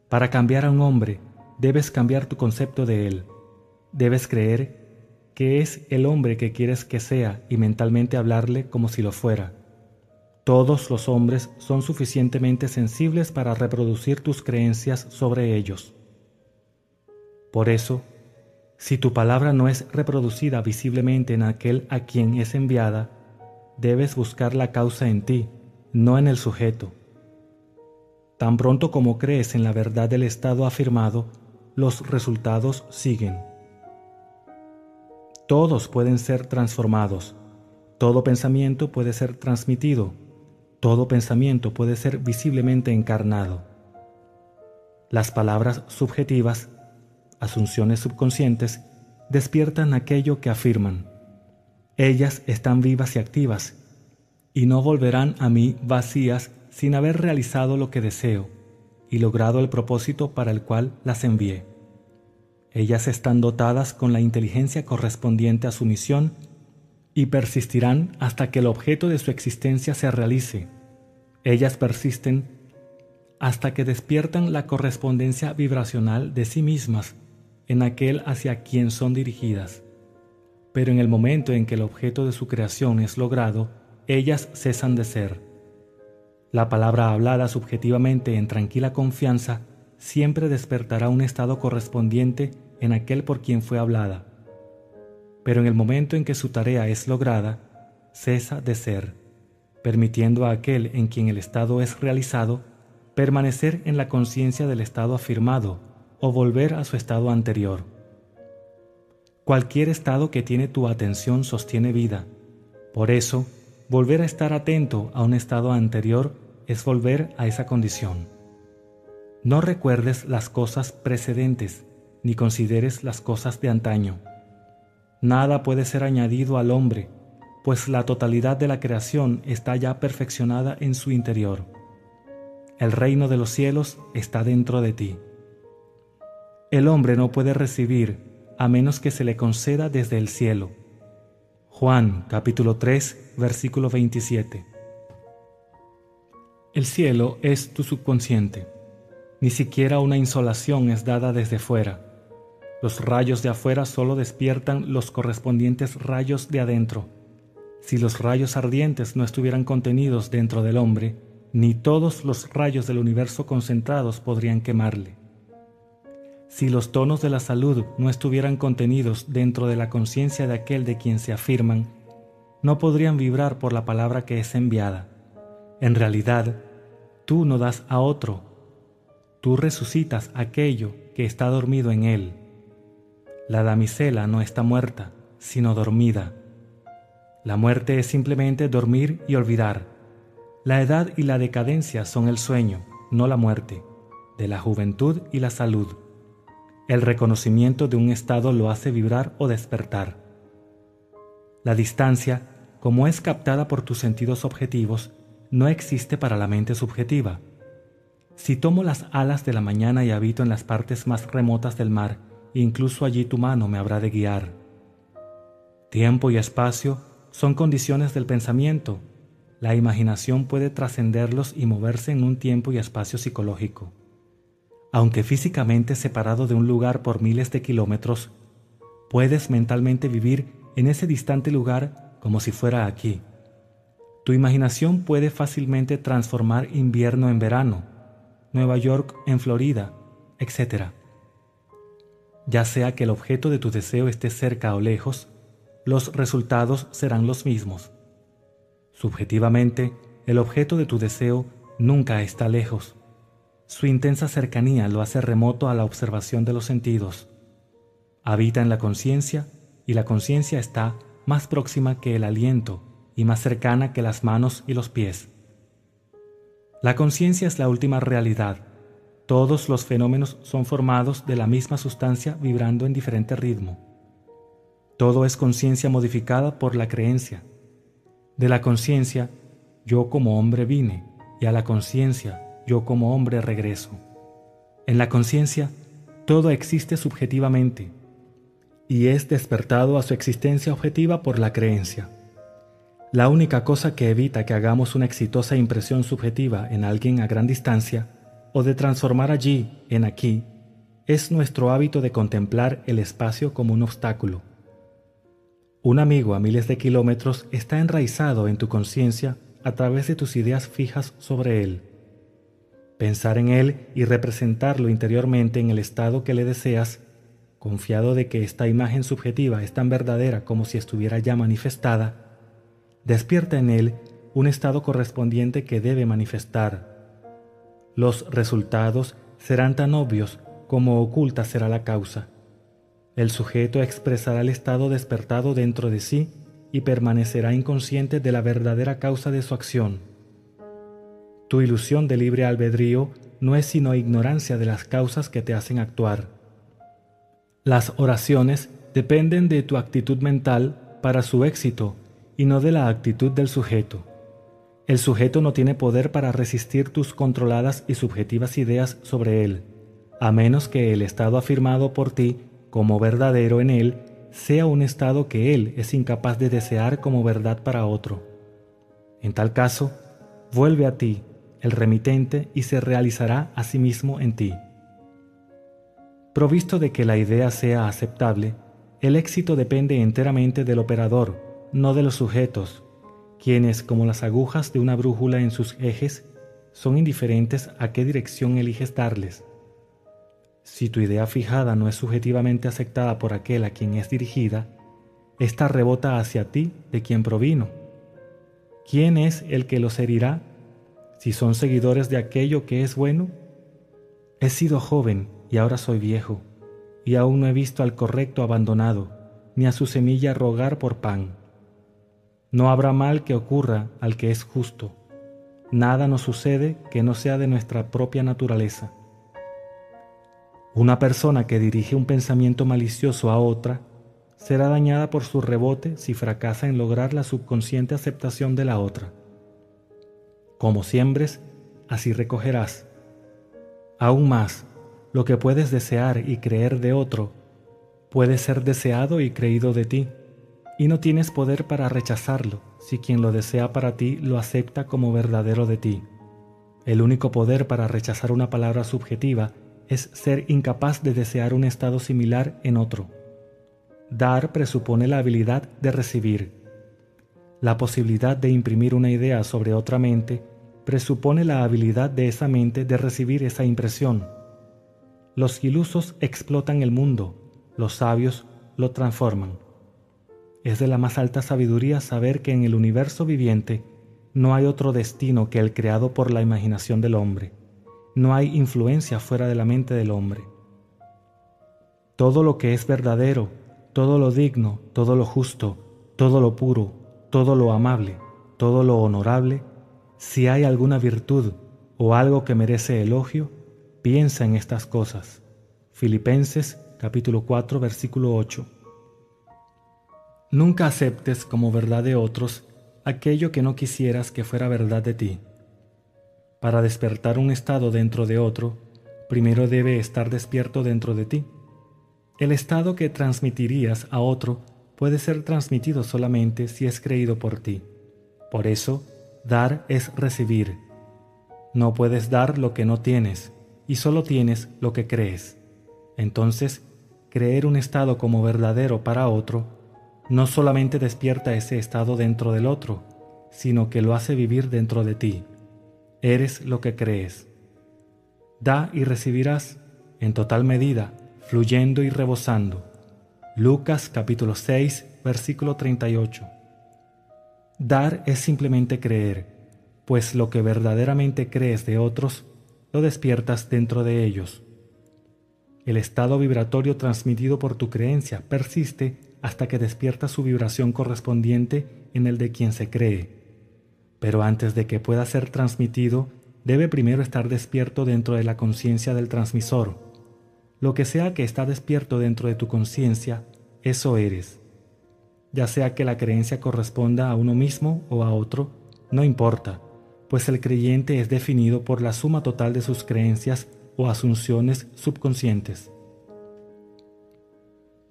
Para cambiar a un hombre, debes cambiar tu concepto de él. Debes creer que es el hombre que quieres que sea y mentalmente hablarle como si lo fuera. Todos los hombres son suficientemente sensibles para reproducir tus creencias sobre ellos. Por eso, si tu palabra no es reproducida visiblemente en aquel a quien es enviada, debes buscar la causa en ti, no en el sujeto. Tan pronto como crees en la verdad del estado afirmado, los resultados siguen. Todos pueden ser transformados, todo pensamiento puede ser transmitido, todo pensamiento puede ser visiblemente encarnado. Las palabras subjetivas, asunciones subconscientes, despiertan aquello que afirman. Ellas están vivas y activas, y no volverán a mí vacías sin haber realizado lo que deseo y logrado el propósito para el cual las envié. Ellas están dotadas con la inteligencia correspondiente a su misión y persistirán hasta que el objeto de su existencia se realice. Ellas persisten hasta que despiertan la correspondencia vibracional de sí mismas en aquel hacia quien son dirigidas. Pero en el momento en que el objeto de su creación es logrado, ellas cesan de ser. La palabra hablada subjetivamente en tranquila confianza siempre despertará un estado correspondiente en aquel por quien fue hablada. Pero en el momento en que su tarea es lograda, cesa de ser, permitiendo a aquel en quien el estado es realizado permanecer en la conciencia del estado afirmado o volver a su estado anterior. Cualquier estado que tiene tu atención sostiene vida. Por eso, volver a estar atento a un estado anterior es volver a esa condición. No recuerdes las cosas precedentes, ni consideres las cosas de antaño. Nada puede ser añadido al hombre, pues la totalidad de la creación está ya perfeccionada en su interior. El reino de los cielos está dentro de ti. El hombre no puede recibir a menos que se le conceda desde el cielo. Juan, capítulo 3, versículo 27. El cielo es tu subconsciente. Ni siquiera una insolación es dada desde fuera. Los rayos de afuera solo despiertan los correspondientes rayos de adentro. Si los rayos ardientes no estuvieran contenidos dentro del hombre, ni todos los rayos del universo concentrados podrían quemarle. Si los tonos de la salud no estuvieran contenidos dentro de la conciencia de aquel de quien se afirman, no podrían vibrar por la palabra que es enviada. En realidad, tú no das a otro, tú resucitas aquello que está dormido en él. La damisela no está muerta, sino dormida. La muerte es simplemente dormir y olvidar. La edad y la decadencia son el sueño, no la muerte, de la juventud y la salud. El reconocimiento de un estado lo hace vibrar o despertar. La distancia, como es captada por tus sentidos objetivos, no existe para la mente subjetiva. Si tomo las alas de la mañana y habito en las partes más remotas del mar, incluso allí tu mano me habrá de guiar. Tiempo y espacio son condiciones del pensamiento. La imaginación puede trascenderlos y moverse en un tiempo y espacio psicológico. Aunque físicamente separado de un lugar por miles de kilómetros, puedes mentalmente vivir en ese distante lugar como si fuera aquí. Tu imaginación puede fácilmente transformar invierno en verano, Nueva York en Florida, etc. Ya sea que el objeto de tu deseo esté cerca o lejos, los resultados serán los mismos. Subjetivamente, el objeto de tu deseo nunca está lejos. Su intensa cercanía lo hace remoto a la observación de los sentidos. Habita en la conciencia y la conciencia está más próxima que el aliento y más cercana que las manos y los pies. La conciencia es la última realidad. Todos los fenómenos son formados de la misma sustancia vibrando en diferente ritmo. Todo es conciencia modificada por la creencia. De la conciencia, yo como hombre vine, y a la conciencia, yo como hombre regreso. En la conciencia, todo existe subjetivamente, y es despertado a su existencia objetiva por la creencia. La única cosa que evita que hagamos una exitosa impresión subjetiva en alguien a gran distancia, o de transformar allí en aquí, es nuestro hábito de contemplar el espacio como un obstáculo. Un amigo a miles de kilómetros está enraizado en tu conciencia a través de tus ideas fijas sobre él. Pensar en él y representarlo interiormente en el estado que le deseas, confiado de que esta imagen subjetiva es tan verdadera como si estuviera ya manifestada, despierta en él un estado correspondiente que debe manifestar. Los resultados serán tan obvios como oculta será la causa. El sujeto expresará el estado despertado dentro de sí y permanecerá inconsciente de la verdadera causa de su acción. Tu ilusión de libre albedrío no es sino ignorancia de las causas que te hacen actuar. Las oraciones dependen de tu actitud mental para su éxito y no de la actitud del sujeto. El sujeto no tiene poder para resistir tus controladas y subjetivas ideas sobre él, a menos que el estado afirmado por ti como verdadero en él sea un estado que él es incapaz de desear como verdad para otro. En tal caso, vuelve a ti, el remitente, y se realizará a sí mismo en ti. Provisto de que la idea sea aceptable, el éxito depende enteramente del operador, no de los sujetos, quienes, como las agujas de una brújula en sus ejes, son indiferentes a qué dirección eliges darles. Si tu idea fijada no es subjetivamente aceptada por aquel a quien es dirigida, ésta rebota hacia ti de quien provino. ¿Quién es el que los herirá? Si son seguidores de aquello que es bueno. He sido joven y ahora soy viejo, y aún no he visto al correcto abandonado, ni a su semilla rogar por pan. No habrá mal que ocurra al que es justo. Nada nos sucede que no sea de nuestra propia naturaleza. Una persona que dirige un pensamiento malicioso a otra será dañada por su rebote si fracasa en lograr la subconsciente aceptación de la otra. Como siembres, así recogerás. Aún más, lo que puedes desear y creer de otro puede ser deseado y creído de ti, y no tienes poder para rechazarlo si quien lo desea para ti lo acepta como verdadero de ti. El único poder para rechazar una palabra subjetiva es ser incapaz de desear un estado similar en otro. Dar presupone la habilidad de recibir. La posibilidad de imprimir una idea sobre otra mente presupone la habilidad de esa mente de recibir esa impresión. Los ilusos explotan el mundo, los sabios lo transforman. Es de la más alta sabiduría saber que en el universo viviente no hay otro destino que el creado por la imaginación del hombre. No hay influencia fuera de la mente del hombre. Todo lo que es verdadero, todo lo digno, todo lo justo, todo lo puro, todo lo amable, todo lo honorable, si hay alguna virtud o algo que merece elogio, piensa en estas cosas. Filipenses capítulo 4, versículo 8. Nunca aceptes como verdad de otros aquello que no quisieras que fuera verdad de ti. Para despertar un estado dentro de otro, primero debe estar despierto dentro de ti. El estado que transmitirías a otro puede ser transmitido solamente si es creído por ti. Por eso, dar es recibir. No puedes dar lo que no tienes, y solo tienes lo que crees. Entonces, creer un estado como verdadero para otro no solamente despierta ese estado dentro del otro, sino que lo hace vivir dentro de ti. Eres lo que crees. Da y recibirás, en total medida, fluyendo y rebosando. Lucas capítulo 6, versículo 38. Dar es simplemente creer, pues lo que verdaderamente crees de otros, lo despiertas dentro de ellos. El estado vibratorio transmitido por tu creencia persiste hasta que despierta su vibración correspondiente en el de quien se cree. Pero antes de que pueda ser transmitido, debe primero estar despierto dentro de la conciencia del transmisor. Lo que sea que está despierto dentro de tu conciencia, eso eres. ya sea que la creencia corresponda a uno mismo o a otro, no importa, pues el creyente es definido por la suma total de sus creencias o asunciones subconscientes.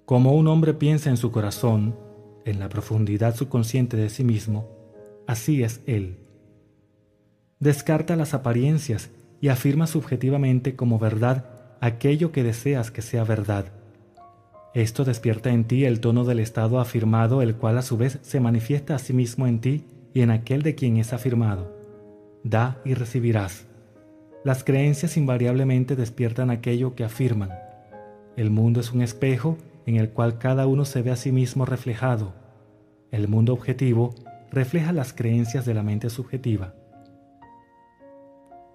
Como un hombre piensa en su corazón, en la profundidad subconsciente de sí mismo, así es él. Descarta las apariencias y afirma subjetivamente como verdad aquello que deseas que sea verdad. Esto despierta en ti el tono del estado afirmado, el cual a su vez se manifiesta a sí mismo en ti y en aquel de quien es afirmado. Da y recibirás. Las creencias invariablemente despiertan aquello que afirman. El mundo es un espejo en el cual cada uno se ve a sí mismo reflejado. El mundo objetivo refleja las creencias de la mente subjetiva.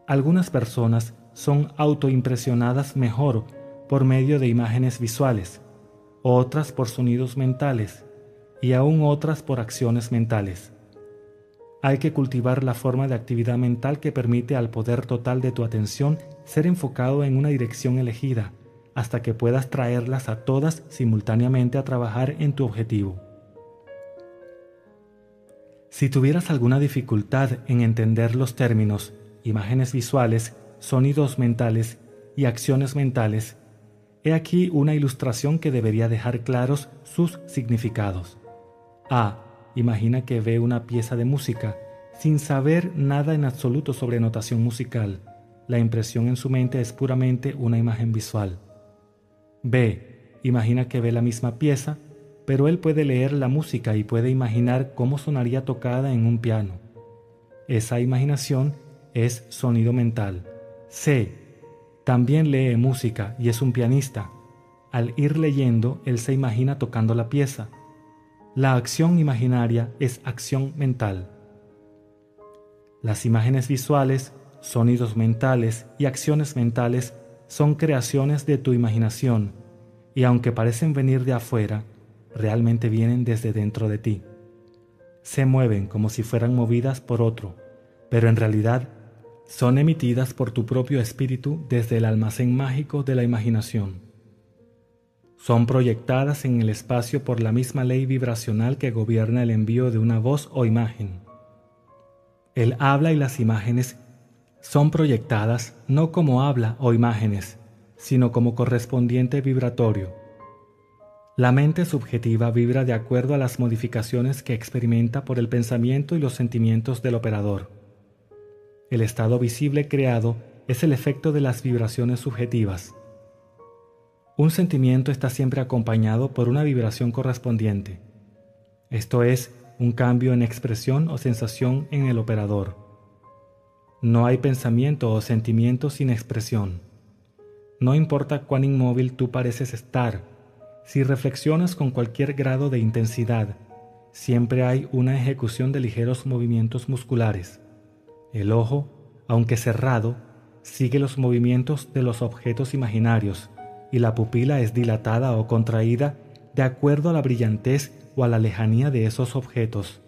Algunas personas son autoimpresionadas mejor por medio de imágenes visuales, otras por sonidos mentales y aún otras por acciones mentales. Hay que cultivar la forma de actividad mental que permite al poder total de tu atención ser enfocado en una dirección elegida, hasta que puedas traerlas a todas simultáneamente a trabajar en tu objetivo. Si tuvieras alguna dificultad en entender los términos imágenes visuales, sonidos mentales y acciones mentales, he aquí una ilustración que debería dejar claros sus significados. A. Imagina que ve una pieza de música, sin saber nada en absoluto sobre notación musical. La impresión en su mente es puramente una imagen visual. B. Imagina que ve la misma pieza, pero él puede leer la música y puede imaginar cómo sonaría tocada en un piano. Esa imaginación es sonido mental. C. También lee música y es un pianista. Al ir leyendo, él se imagina tocando la pieza. La acción imaginaria es acción mental. Las imágenes visuales, sonidos mentales y acciones mentales son creaciones de tu imaginación, y aunque parecen venir de afuera, realmente vienen desde dentro de ti. Se mueven como si fueran movidas por otro, pero en realidad son emitidas por tu propio espíritu desde el almacén mágico de la imaginación. Son proyectadas en el espacio por la misma ley vibracional que gobierna el envío de una voz o imagen. El habla y las imágenes son proyectadas no como habla o imágenes, sino como correspondiente vibratorio. La mente subjetiva vibra de acuerdo a las modificaciones que experimenta por el pensamiento y los sentimientos del operador. El estado visible creado es el efecto de las vibraciones subjetivas. Un sentimiento está siempre acompañado por una vibración correspondiente. Esto es, un cambio en expresión o sensación en el operador. No hay pensamiento o sentimiento sin expresión. No importa cuán inmóvil tú pareces estar, si reflexionas con cualquier grado de intensidad, siempre hay una ejecución de ligeros movimientos musculares. El ojo, aunque cerrado, sigue los movimientos de los objetos imaginarios y la pupila es dilatada o contraída de acuerdo a la brillantez o a la lejanía de esos objetos.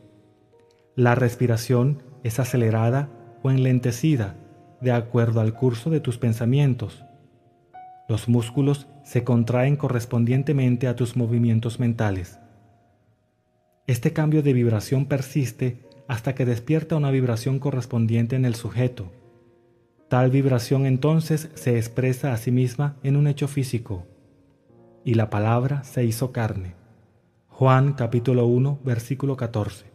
La respiración es acelerada o enlentecida de acuerdo al curso de tus pensamientos. Los músculos se contraen correspondientemente a tus movimientos mentales. Este cambio de vibración persiste hasta que despierta una vibración correspondiente en el sujeto. Tal vibración entonces se expresa a sí misma en un hecho físico. Y la palabra se hizo carne. Juan capítulo 1, versículo 14.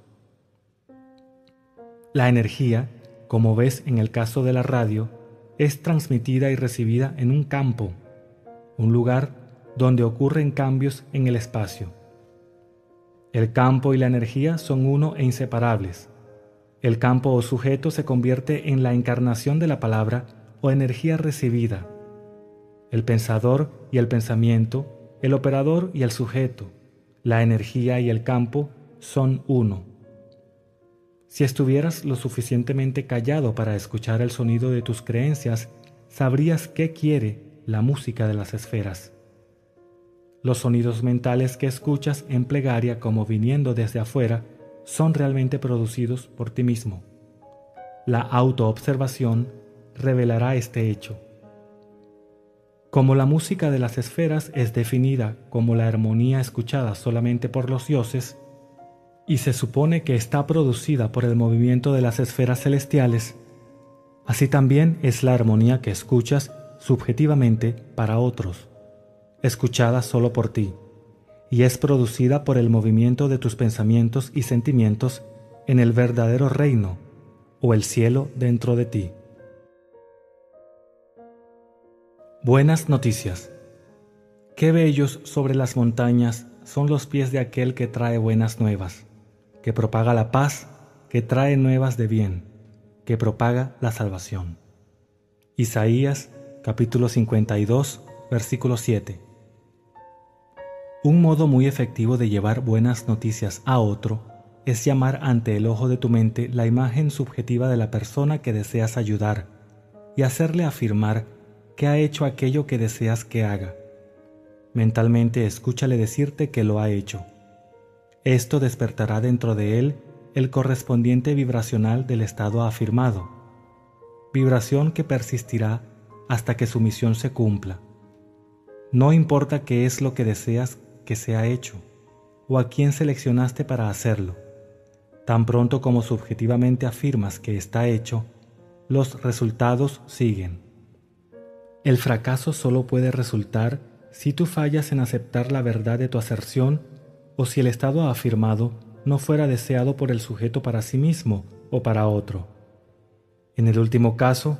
La energía, como ves en el caso de la radio, es transmitida y recibida en un campo, un lugar donde ocurren cambios en el espacio. El campo y la energía son uno e inseparables. El campo o sujeto se convierte en la encarnación de la palabra o energía recibida. El pensador y el pensamiento, el operador y el sujeto, la energía y el campo son uno. Si estuvieras lo suficientemente callado para escuchar el sonido de tus creencias, sabrías qué quiere la música de las esferas. Los sonidos mentales que escuchas en plegaria como viniendo desde afuera son realmente producidos por ti mismo. La autoobservación revelará este hecho. Como la música de las esferas es definida como la armonía escuchada solamente por los dioses, y se supone que está producida por el movimiento de las esferas celestiales, así también es la armonía que escuchas subjetivamente para otros, escuchada solo por ti, y es producida por el movimiento de tus pensamientos y sentimientos en el verdadero reino o el cielo dentro de ti. Buenas noticias. Qué bellos sobre las montañas son los pies de aquel que trae buenas nuevas, que propaga la paz, que trae nuevas de bien, que propaga la salvación. Isaías capítulo 52, versículo 7. Un modo muy efectivo de llevar buenas noticias a otro es llamar ante el ojo de tu mente la imagen subjetiva de la persona que deseas ayudar y hacerle afirmar que ha hecho aquello que deseas que haga. Mentalmente escúchale decirte que lo ha hecho. Esto despertará dentro de él el correspondiente vibracional del estado afirmado, vibración que persistirá hasta que su misión se cumpla. No importa qué es lo que deseas que sea hecho, o a quién seleccionaste para hacerlo. Tan pronto como subjetivamente afirmas que está hecho, los resultados siguen. El fracaso solo puede resultar si tú fallas en aceptar la verdad de tu aserción o si el estado afirmado no fuera deseado por el sujeto para sí mismo o para otro. En el último caso,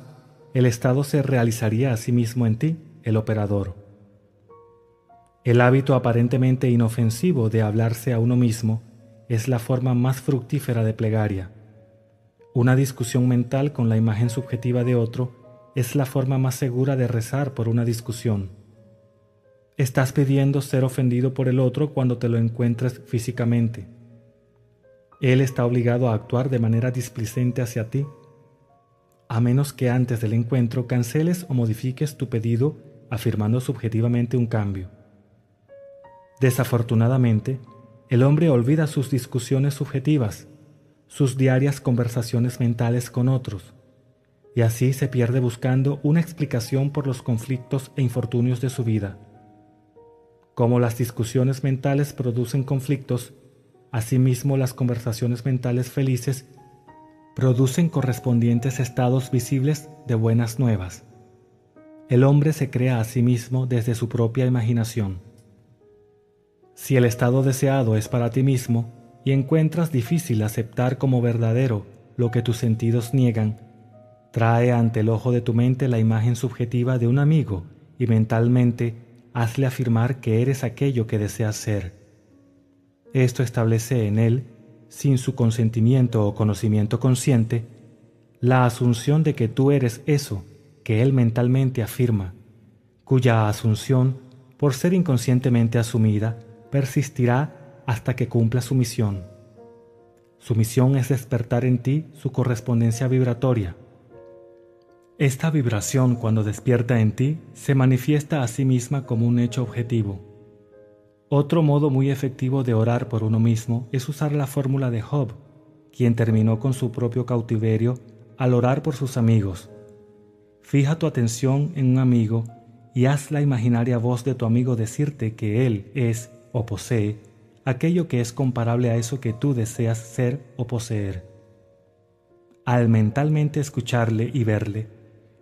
el estado se realizaría a sí mismo en ti, el operador. El hábito aparentemente inofensivo de hablarse a uno mismo es la forma más fructífera de plegaria. Una discusión mental con la imagen subjetiva de otro es la forma más segura de rezar por una discusión. Estás pidiendo ser ofendido por el otro cuando te lo encuentres físicamente. Él está obligado a actuar de manera displicente hacia ti, a menos que antes del encuentro canceles o modifiques tu pedido afirmando subjetivamente un cambio. Desafortunadamente, el hombre olvida sus discusiones subjetivas, sus diarias conversaciones mentales con otros, y así se pierde buscando una explicación por los conflictos e infortunios de su vida. Como las discusiones mentales producen conflictos, asimismo las conversaciones mentales felices producen correspondientes estados visibles de buenas nuevas. El hombre se crea a sí mismo desde su propia imaginación. Si el estado deseado es para ti mismo y encuentras difícil aceptar como verdadero lo que tus sentidos niegan, trae ante el ojo de tu mente la imagen subjetiva de un amigo y mentalmente hazle afirmar que eres aquello que deseas ser. Esto establece en él, sin su consentimiento o conocimiento consciente, la asunción de que tú eres eso que él mentalmente afirma, cuya asunción, por ser inconscientemente asumida, persistirá hasta que cumpla su misión. Su misión es despertar en ti su correspondencia vibratoria. Esta vibración, cuando despierta en ti, se manifiesta a sí misma como un hecho objetivo. Otro modo muy efectivo de orar por uno mismo es usar la fórmula de Job, quien terminó con su propio cautiverio al orar por sus amigos. Fija tu atención en un amigo y haz la imaginaria voz de tu amigo decirte que él es o posee aquello que es comparable a eso que tú deseas ser o poseer. Al mentalmente escucharle y verle,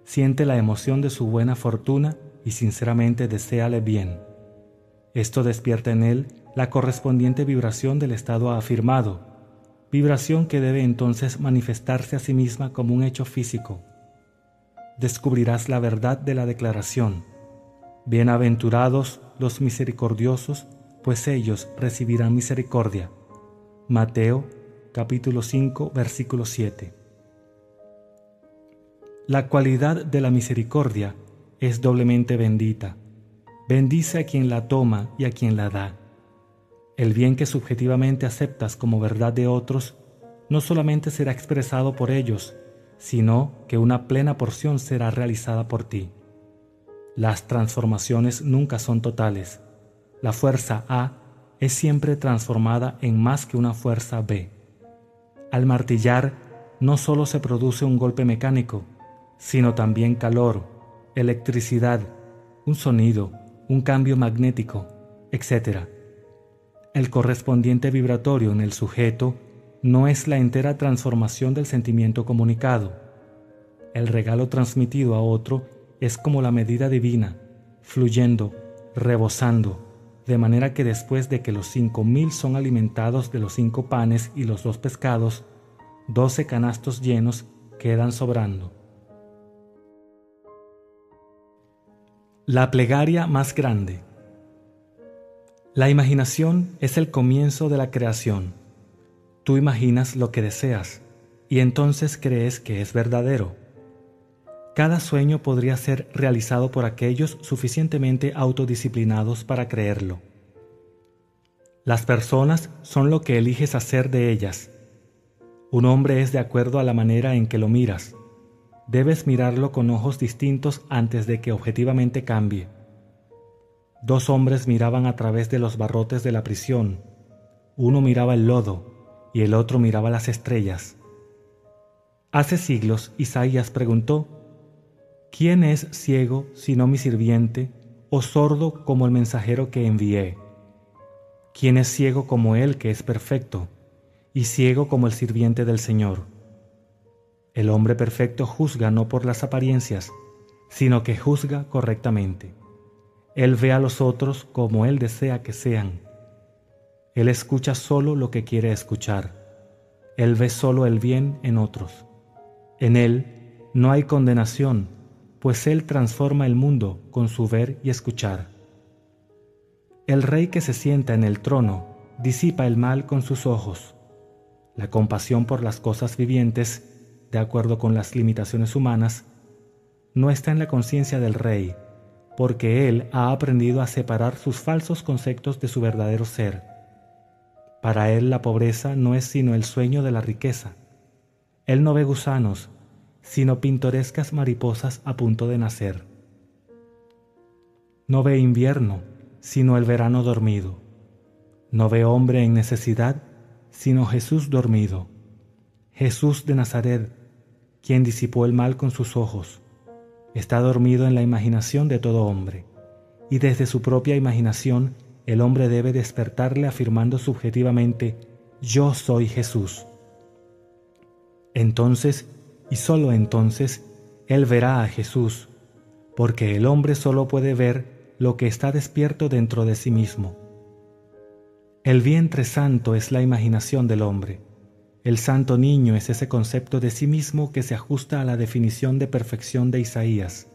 siente la emoción de su buena fortuna y sinceramente deséale bien. Esto despierta en él la correspondiente vibración del estado afirmado, vibración que debe entonces manifestarse a sí misma como un hecho físico. Descubrirás la verdad de la declaración: bienaventurados los misericordiosos, pues ellos recibirán misericordia. Mateo capítulo 5, versículo 7. La cualidad de la misericordia es doblemente bendita. Bendice a quien la toma y a quien la da. El bien que subjetivamente aceptas como verdad de otros no solamente será expresado por ellos, sino que una plena porción será realizada por ti. Las transformaciones nunca son totales. La fuerza A es siempre transformada en más que una fuerza B. Al martillar no solo se produce un golpe mecánico, sino también calor, electricidad, un sonido, un cambio magnético, etc. El correspondiente vibratorio en el sujeto no es la entera transformación del sentimiento comunicado. El regalo transmitido a otro es como la medida divina, fluyendo, rebosando, de manera que después de que los 5,000 son alimentados de los 5 panes y los 2 pescados, 12 canastos llenos quedan sobrando. La plegaria más grande. La imaginación es el comienzo de la creación. Tú imaginas lo que deseas y entonces crees que es verdadero. Cada sueño podría ser realizado por aquellos suficientemente autodisciplinados para creerlo. Las personas son lo que eliges hacer de ellas. Un hombre es de acuerdo a la manera en que lo miras. Debes mirarlo con ojos distintos antes de que objetivamente cambie. 2 hombres miraban a través de los barrotes de la prisión. Uno miraba el lodo y el otro miraba las estrellas. Hace siglos Isaías preguntó: ¿quién es ciego sino mi sirviente, o sordo como el mensajero que envié? ¿Quién es ciego como él que es perfecto, y ciego como el sirviente del Señor? El hombre perfecto juzga no por las apariencias, sino que juzga correctamente. Él ve a los otros como él desea que sean. Él escucha solo lo que quiere escuchar. Él ve solo el bien en otros. En él no hay condenación, pues él transforma el mundo con su ver y escuchar. El rey que se sienta en el trono disipa el mal con sus ojos. La compasión por las cosas vivientes, de acuerdo con las limitaciones humanas, no está en la conciencia del rey, porque él ha aprendido a separar sus falsos conceptos de su verdadero ser. Para él la pobreza no es sino el sueño de la riqueza. Él no ve gusanos, sino pintorescas mariposas a punto de nacer. No ve invierno, sino el verano dormido. No ve hombre en necesidad, sino Jesús dormido. Jesús de Nazaret, quien disipó el mal con sus ojos, está dormido en la imaginación de todo hombre, y desde su propia imaginación el hombre debe despertarle afirmando subjetivamente: yo soy Jesús. Entonces, y sólo entonces, él verá a Jesús, porque el hombre solo puede ver lo que está despierto dentro de sí mismo. El vientre santo es la imaginación del hombre. El santo niño es ese concepto de sí mismo que se ajusta a la definición de perfección de Isaías.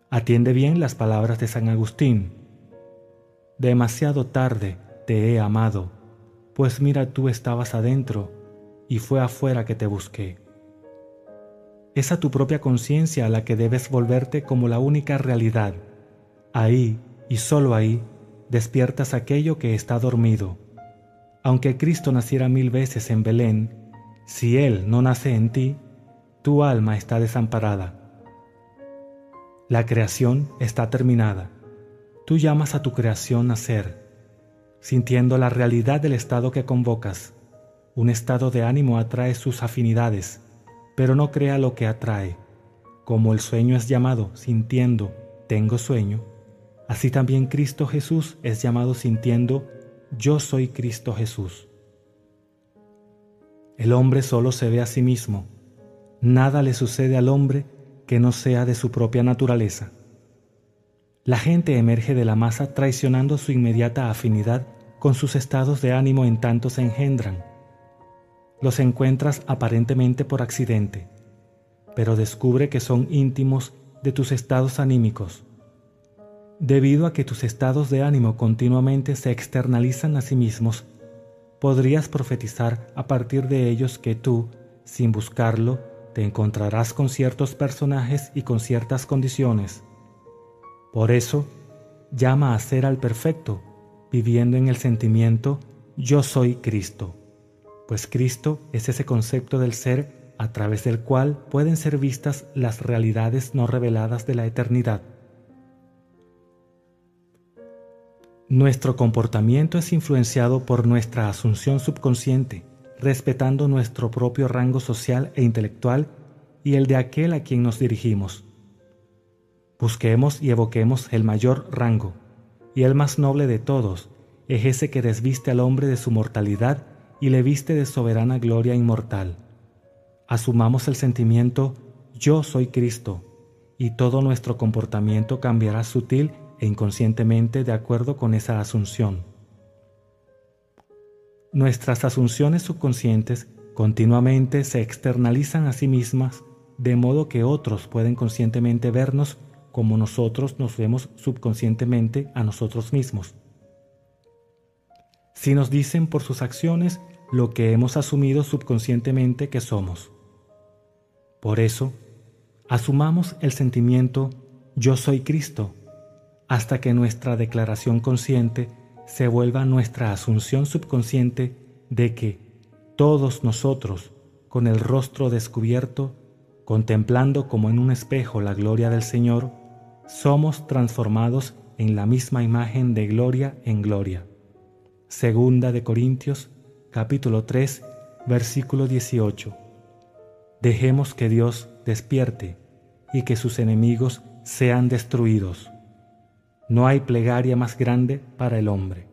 Atiende bien las palabras de San Agustín: demasiado tarde te he amado, pues mira, tú estabas adentro y fue afuera que te busqué. Es a tu propia conciencia a la que debes volverte como la única realidad. Ahí, y solo ahí, despiertas aquello que está dormido. Aunque Cristo naciera 1000 veces en Belén, si Él no nace en ti, tu alma está desamparada. La creación está terminada. Tú llamas a tu creación nacer, sintiendo la realidad del estado que convocas. Un estado de ánimo atrae sus afinidades, pero no crea lo que atrae. Como el sueño es llamado sintiendo, tengo sueño, así también Cristo Jesús es llamado sintiendo, yo soy Cristo Jesús. El hombre solo se ve a sí mismo. Nada le sucede al hombre que no sea de su propia naturaleza. La gente emerge de la masa traicionando su inmediata afinidad con sus estados de ánimo en tanto se engendran. Los encuentras aparentemente por accidente, pero descubre que son íntimos de tus estados anímicos. Debido a que tus estados de ánimo continuamente se externalizan a sí mismos, podrías profetizar a partir de ellos que tú, sin buscarlo, te encontrarás con ciertos personajes y con ciertas condiciones. Por eso, llama a ser al perfecto, viviendo en el sentimiento yo soy Cristo, pues Cristo es ese concepto del ser a través del cual pueden ser vistas las realidades no reveladas de la eternidad. Nuestro comportamiento es influenciado por nuestra asunción subconsciente, respetando nuestro propio rango social e intelectual y el de aquel a quien nos dirigimos. Busquemos y evoquemos el mayor rango y el más noble de todos, es ese que desviste al hombre de su mortalidad y le viste de soberana gloria inmortal. Asumamos el sentimiento «Yo soy Cristo» y todo nuestro comportamiento cambiará sutil e inconscientemente de acuerdo con esa asunción. Nuestras asunciones subconscientes continuamente se externalizan a sí mismas, de modo que otros pueden conscientemente vernos como nosotros nos vemos subconscientemente a nosotros mismos. Si nos dicen por sus acciones lo que hemos asumido subconscientemente que somos. Por eso, asumamos el sentimiento «Yo soy Cristo», hasta que nuestra declaración consciente se vuelva nuestra asunción subconsciente de que todos nosotros, con el rostro descubierto, contemplando como en un espejo la gloria del Señor, somos transformados en la misma imagen de gloria en gloria. Segunda de Corintios, capítulo 3, versículo 18. Dejemos que Dios despierte y que sus enemigos sean destruidos. No hay plegaria más grande para el hombre.